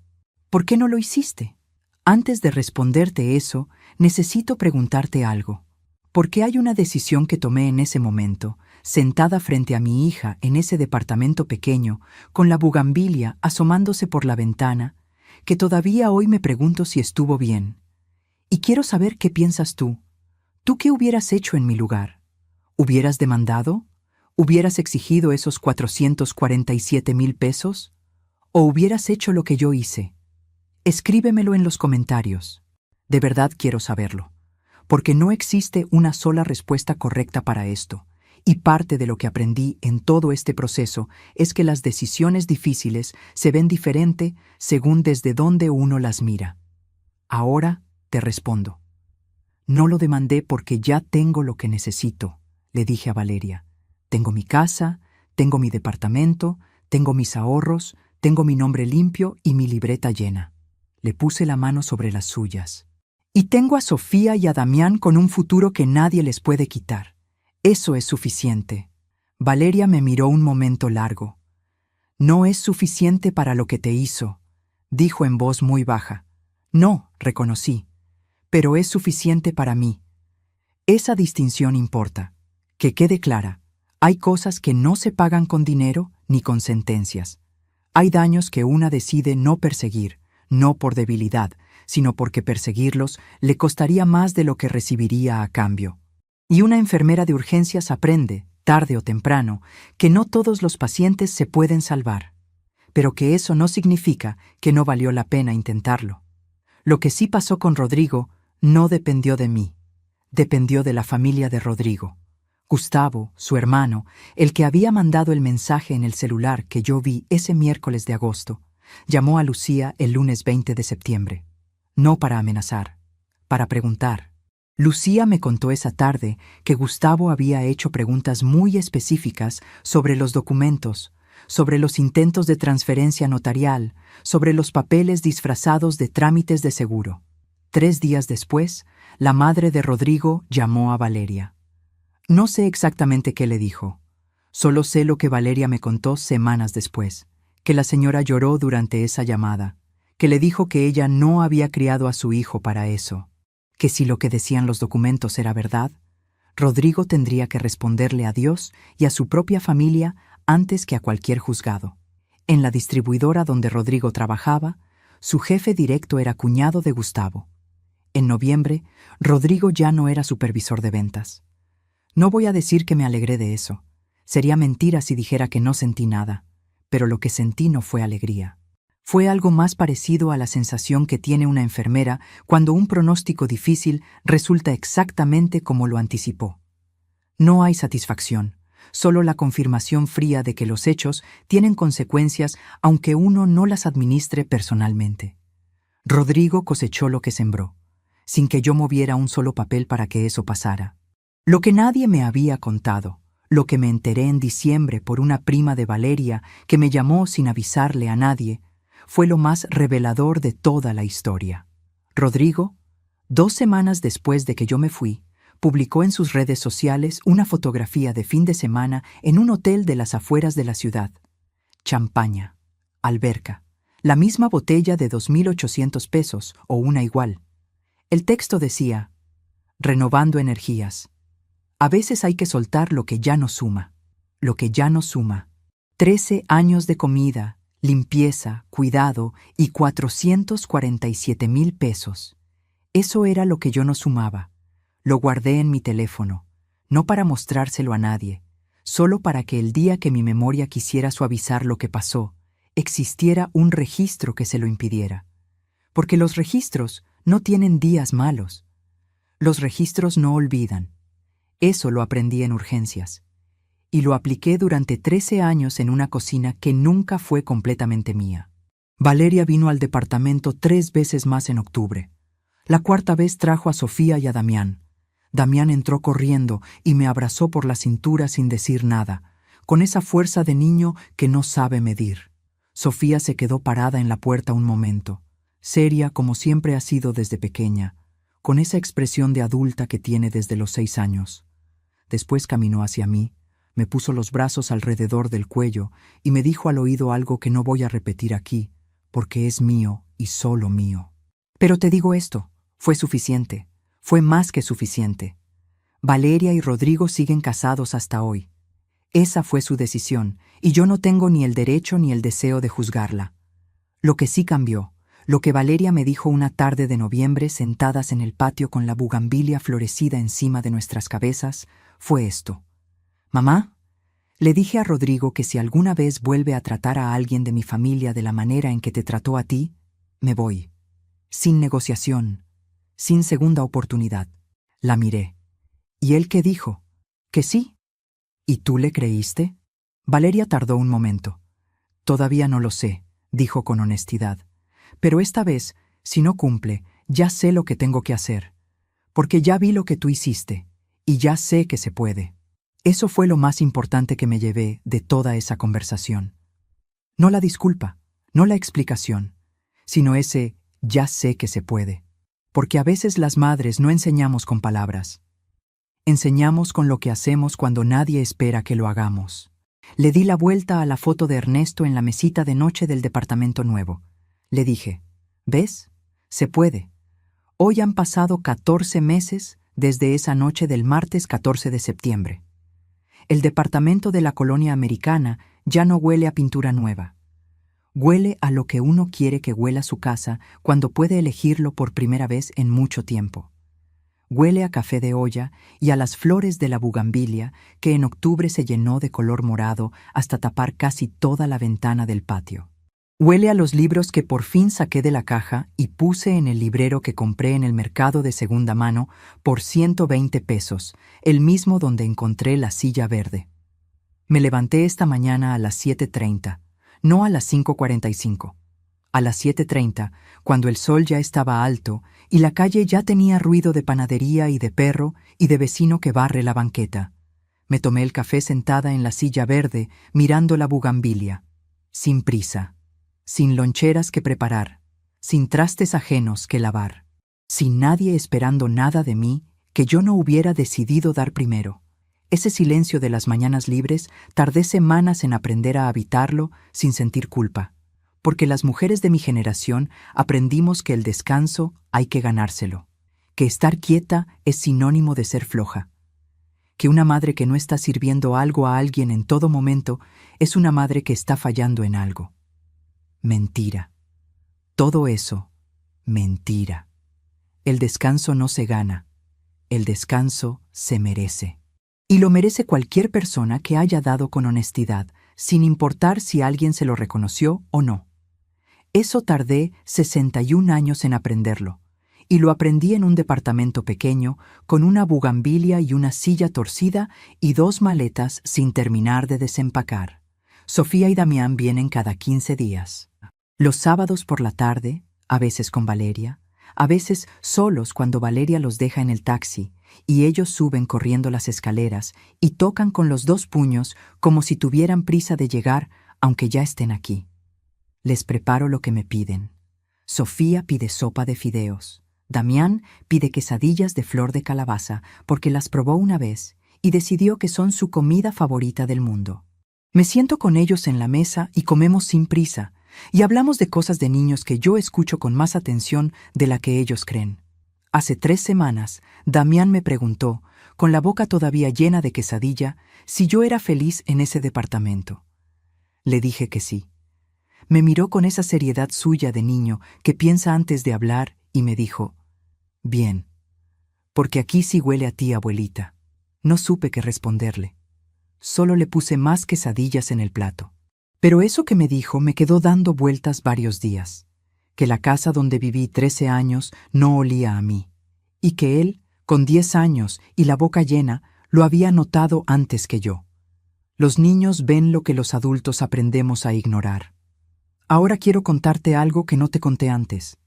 «¿Por qué no lo hiciste?» «Antes de responderte eso, necesito preguntarte algo. Porque hay una decisión que tomé en ese momento, sentada frente a mi hija en ese departamento pequeño, con la bugambilia asomándose por la ventana, que todavía hoy me pregunto si estuvo bien. Y quiero saber qué piensas tú. ¿Tú qué hubieras hecho en mi lugar? ¿Hubieras demandado? ¿Hubieras exigido esos 447,000 pesos? ¿O hubieras hecho lo que yo hice? Escríbemelo en los comentarios. De verdad quiero saberlo. Porque no existe una sola respuesta correcta para esto, y parte de lo que aprendí en todo este proceso es que las decisiones difíciles se ven diferente según desde dónde uno las mira. Ahora te respondo. No lo demandé porque ya tengo lo que necesito, le dije a Valeria. Tengo mi casa, tengo mi departamento, tengo mis ahorros, tengo mi nombre limpio y mi libreta llena. Le puse la mano sobre las suyas. Y tengo a Sofía y a Damián con un futuro que nadie les puede quitar. Eso es suficiente. Valeria me miró un momento largo. No es suficiente para lo que te hizo, dijo en voz muy baja. No, reconocí, pero es suficiente para mí. Esa distinción importa. Que quede clara, hay cosas que no se pagan con dinero ni con sentencias. Hay daños que una decide no perseguir, no por debilidad, sino porque perseguirlos le costaría más de lo que recibiría a cambio. Y una enfermera de urgencias aprende, tarde o temprano, que no todos los pacientes se pueden salvar, pero que eso no significa que no valió la pena intentarlo. Lo que sí pasó con Rodrigo no dependió de mí, dependió de la familia de Rodrigo. Gustavo, su hermano, el que había mandado el mensaje en el celular que yo vi ese miércoles de agosto, llamó a Lucía el lunes 20 de septiembre. No para amenazar, para preguntar. Lucía me contó esa tarde que Gustavo había hecho preguntas muy específicas sobre los documentos, sobre los intentos de transferencia notarial, sobre los papeles disfrazados de trámites de seguro. 3 días después, la madre de Rodrigo llamó a Valeria. No sé exactamente qué le dijo. Solo sé lo que Valeria me contó semanas después, que la señora lloró durante esa llamada, que le dijo que ella no había criado a su hijo para eso, que si lo que decían los documentos era verdad, Rodrigo tendría que responderle a Dios y a su propia familia antes que a cualquier juzgado. En la distribuidora donde Rodrigo trabajaba, su jefe directo era cuñado de Gustavo. En noviembre, Rodrigo ya no era supervisor de ventas. No voy a decir que me alegré de eso. Sería mentira si dijera que no sentí nada, pero lo que sentí no fue alegría. Fue algo más parecido a la sensación que tiene una enfermera cuando un pronóstico difícil resulta exactamente como lo anticipó. No hay satisfacción, solo la confirmación fría de que los hechos tienen consecuencias aunque uno no las administre personalmente. Rodrigo cosechó lo que sembró, sin que yo moviera un solo papel para que eso pasara. Lo que nadie me había contado, lo que me enteré en diciembre por una prima de Valeria que me llamó sin avisarle a nadie, fue lo más revelador de toda la historia. Rodrigo, 2 semanas después de que yo me fui, publicó en sus redes sociales una fotografía de fin de semana en un hotel de las afueras de la ciudad. Champaña, alberca, la misma botella de 2.800 pesos o una igual. El texto decía: renovando energías. A veces hay que soltar lo que ya no suma. Lo que ya no suma. 13 años de comida, limpieza, cuidado y 447,000 pesos. Eso era lo que yo no sumaba. Lo guardé en mi teléfono, no para mostrárselo a nadie, solo para que el día que mi memoria quisiera suavizar lo que pasó, existiera un registro que se lo impidiera. Porque los registros no tienen días malos. Los registros no olvidan. Eso lo aprendí en urgencias. Y lo apliqué durante 13 años en una cocina que nunca fue completamente mía. Valeria vino al departamento 3 veces más en octubre. La 4ª vez trajo a Sofía y a Damián. Damián entró corriendo y me abrazó por la cintura sin decir nada, con esa fuerza de niño que no sabe medir. Sofía se quedó parada en la puerta un momento, seria como siempre ha sido desde pequeña, con esa expresión de adulta que tiene desde los 6 años. Después caminó hacia mí, me puso los brazos alrededor del cuello y me dijo al oído algo que no voy a repetir aquí, porque es mío y solo mío. Pero te digo esto, fue suficiente, fue más que suficiente. Valeria y Rodrigo siguen casados hasta hoy. Esa fue su decisión, y yo no tengo ni el derecho ni el deseo de juzgarla. Lo que sí cambió, lo que Valeria me dijo una tarde de noviembre sentadas en el patio con la bugambilia florecida encima de nuestras cabezas, fue esto. Mamá, le dije a Rodrigo que si alguna vez vuelve a tratar a alguien de mi familia de la manera en que te trató a ti, me voy. Sin negociación, sin segunda oportunidad. La miré. ¿Y él qué dijo? Que sí. ¿Y tú le creíste? Valeria tardó un momento. Todavía no lo sé, dijo con honestidad. Pero esta vez, si no cumple, ya sé lo que tengo que hacer. Porque ya vi lo que tú hiciste, y ya sé que se puede. Eso fue lo más importante que me llevé de toda esa conversación. No la disculpa, no la explicación, sino ese ya sé que se puede. Porque a veces las madres no enseñamos con palabras. Enseñamos con lo que hacemos cuando nadie espera que lo hagamos. Le di la vuelta a la foto de Ernesto en la mesita de noche del departamento nuevo. Le dije, ¿ves? Se puede. Hoy han pasado 14 meses desde esa noche del martes 14 de septiembre. El departamento de la colonia americana ya no huele a pintura nueva. Huele a lo que uno quiere que huela su casa cuando puede elegirlo por primera vez en mucho tiempo. Huele a café de olla y a las flores de la bugambilia que en octubre se llenó de color morado hasta tapar casi toda la ventana del patio. Huele a los libros que por fin saqué de la caja y puse en el librero que compré en el mercado de segunda mano por 120 pesos, el mismo donde encontré la silla verde. Me levanté esta mañana a las 7:30, no a las 5:45. A las 7:30, cuando el sol ya estaba alto y la calle ya tenía ruido de panadería y de perro y de vecino que barre la banqueta. Me tomé el café sentada en la silla verde, mirando la bugambilia, sin prisa. Sin loncheras que preparar, sin trastes ajenos que lavar, sin nadie esperando nada de mí que yo no hubiera decidido dar primero. Ese silencio de las mañanas libres, tardé semanas en aprender a habitarlo sin sentir culpa, porque las mujeres de mi generación aprendimos que el descanso hay que ganárselo, que estar quieta es sinónimo de ser floja, que una madre que no está sirviendo algo a alguien en todo momento es una madre que está fallando en algo. Mentira. Todo eso, mentira. El descanso no se gana, el descanso se merece. Y lo merece cualquier persona que haya dado con honestidad, sin importar si alguien se lo reconoció o no. Eso tardé 61 años en aprenderlo, y lo aprendí en un departamento pequeño, con una bugambilia y una silla torcida y 2 maletas sin terminar de desempacar. Sofía y Damián vienen cada 15 días. Los sábados por la tarde, a veces con Valeria, a veces solos cuando Valeria los deja en el taxi, y ellos suben corriendo las escaleras y tocan con los 2 puños como si tuvieran prisa de llegar, aunque ya estén aquí. Les preparo lo que me piden. Sofía pide sopa de fideos. Damián pide quesadillas de flor de calabaza porque las probó una vez y decidió que son su comida favorita del mundo. Me siento con ellos en la mesa y comemos sin prisa, y hablamos de cosas de niños que yo escucho con más atención de la que ellos creen. Hace 3 semanas, Damián me preguntó, con la boca todavía llena de quesadilla, si yo era feliz en ese departamento. Le dije que sí. Me miró con esa seriedad suya de niño que piensa antes de hablar y me dijo, «Bien, porque aquí sí huele a ti, abuelita». No supe qué responderle. Solo le puse más quesadillas en el plato. Pero eso que me dijo me quedó dando vueltas varios días, que la casa donde viví 13 años no olía a mí, y que él, con 10 años y la boca llena, lo había notado antes que yo. Los niños ven lo que los adultos aprendemos a ignorar. Ahora quiero contarte algo que no te conté antes,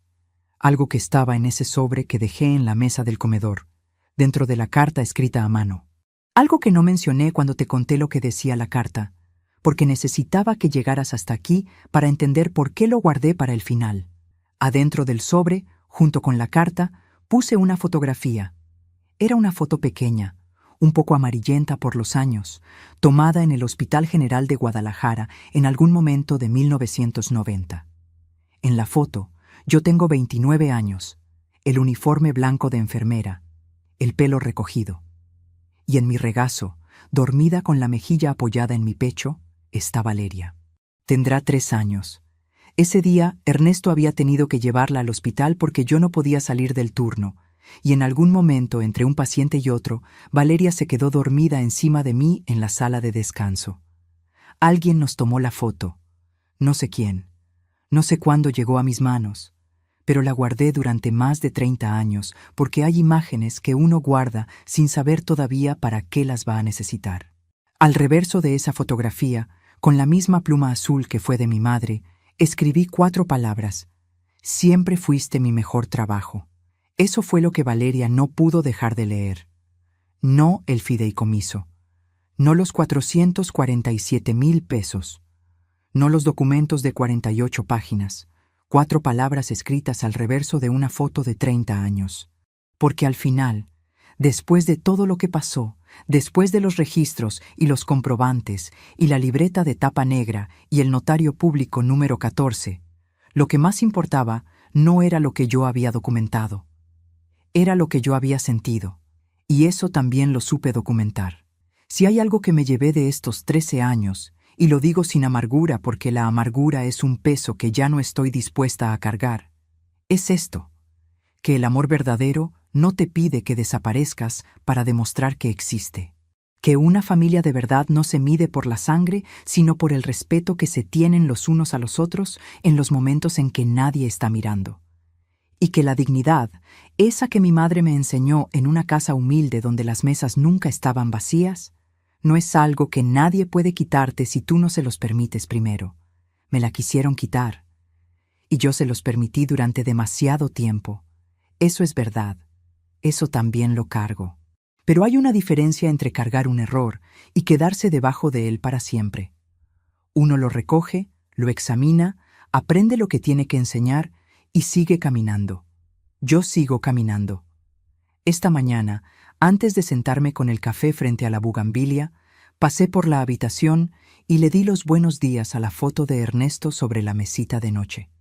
algo que estaba en ese sobre que dejé en la mesa del comedor, dentro de la carta escrita a mano. Algo que no mencioné cuando te conté lo que decía la carta, porque necesitaba que llegaras hasta aquí para entender por qué lo guardé para el final. Adentro del sobre, junto con la carta, puse una fotografía. Era una foto pequeña, un poco amarillenta por los años, tomada en el Hospital General de Guadalajara en algún momento de 1990. En la foto, yo tengo 29 años, el uniforme blanco de enfermera, el pelo recogido. Y en mi regazo, dormida con la mejilla apoyada en mi pecho, está Valeria. Tendrá 3 años. Ese día, Ernesto había tenido que llevarla al hospital porque yo no podía salir del turno, y en algún momento, entre un paciente y otro, Valeria se quedó dormida encima de mí en la sala de descanso. Alguien nos tomó la foto. No sé quién. No sé cuándo llegó a mis manos, pero la guardé durante más de 30 años porque hay imágenes que uno guarda sin saber todavía para qué las va a necesitar. Al reverso de esa fotografía, con la misma pluma azul que fue de mi madre, escribí 4 palabras. Siempre fuiste mi mejor trabajo. Eso fue lo que Valeria no pudo dejar de leer. No el fideicomiso. No los 447,000 pesos. No los documentos de 48 páginas. 4 palabras escritas al reverso de una foto de 30 años. Porque al final, después de todo lo que pasó, después de los registros y los comprobantes y la libreta de tapa negra y el notario público número 14, lo que más importaba no era lo que yo había documentado. Era lo que yo había sentido, y eso también lo supe documentar. Si hay algo que me llevé de estos 13 años, y lo digo sin amargura porque la amargura es un peso que ya no estoy dispuesta a cargar, es esto, que el amor verdadero no te pide que desaparezcas para demostrar que existe, que una familia de verdad no se mide por la sangre, sino por el respeto que se tienen los unos a los otros en los momentos en que nadie está mirando. Y que la dignidad, esa que mi madre me enseñó en una casa humilde donde las mesas nunca estaban vacías, no es algo que nadie puede quitarte si tú no se los permites primero. Me la quisieron quitar, y yo se los permití durante demasiado tiempo. Eso es verdad, eso también lo cargo. Pero hay una diferencia entre cargar un error y quedarse debajo de él para siempre. Uno lo recoge, lo examina, aprende lo que tiene que enseñar y sigue caminando. Yo sigo caminando. Esta mañana, Antes de sentarme con el café frente a la bugambilia, pasé por la habitación y le di los buenos días a la foto de Ernesto sobre la mesita de noche,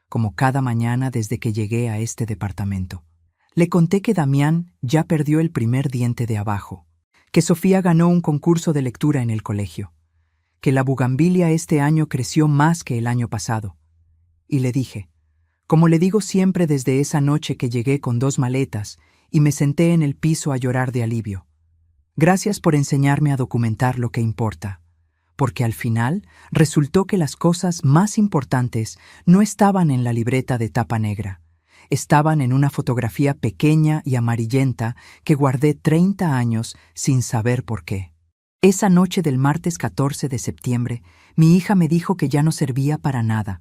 como cada mañana desde que llegué a este departamento. Le conté que Damián ya perdió el primer diente de abajo, que Sofía ganó un concurso de lectura en el colegio, que la bugambilia este año creció más que el año pasado. Y le dije, como le digo siempre desde esa noche que llegué con 2 maletas y me senté en el piso a llorar de alivio, gracias por enseñarme a documentar lo que importa, porque al final resultó que las cosas más importantes no estaban en la libreta de tapa negra, estaban en una fotografía pequeña y amarillenta que guardé 30 años sin saber por qué. Esa noche del martes 14 de septiembre, mi hija me dijo que ya no servía para nada,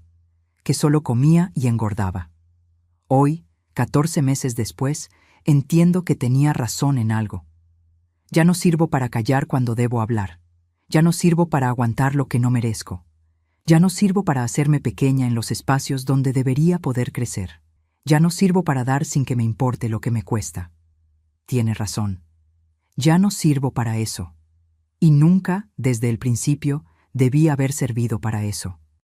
que solo comía y engordaba. Hoy, 14 meses después, entiendo que tenía razón en algo. Ya no sirvo para callar cuando debo hablar. Ya no sirvo para aguantar lo que no merezco. Ya no sirvo para hacerme pequeña en los espacios donde debería poder crecer. Ya no sirvo para dar sin que me importe lo que me cuesta. Tiene razón. Ya no sirvo para eso. Y nunca, desde el principio, debí haber servido para eso.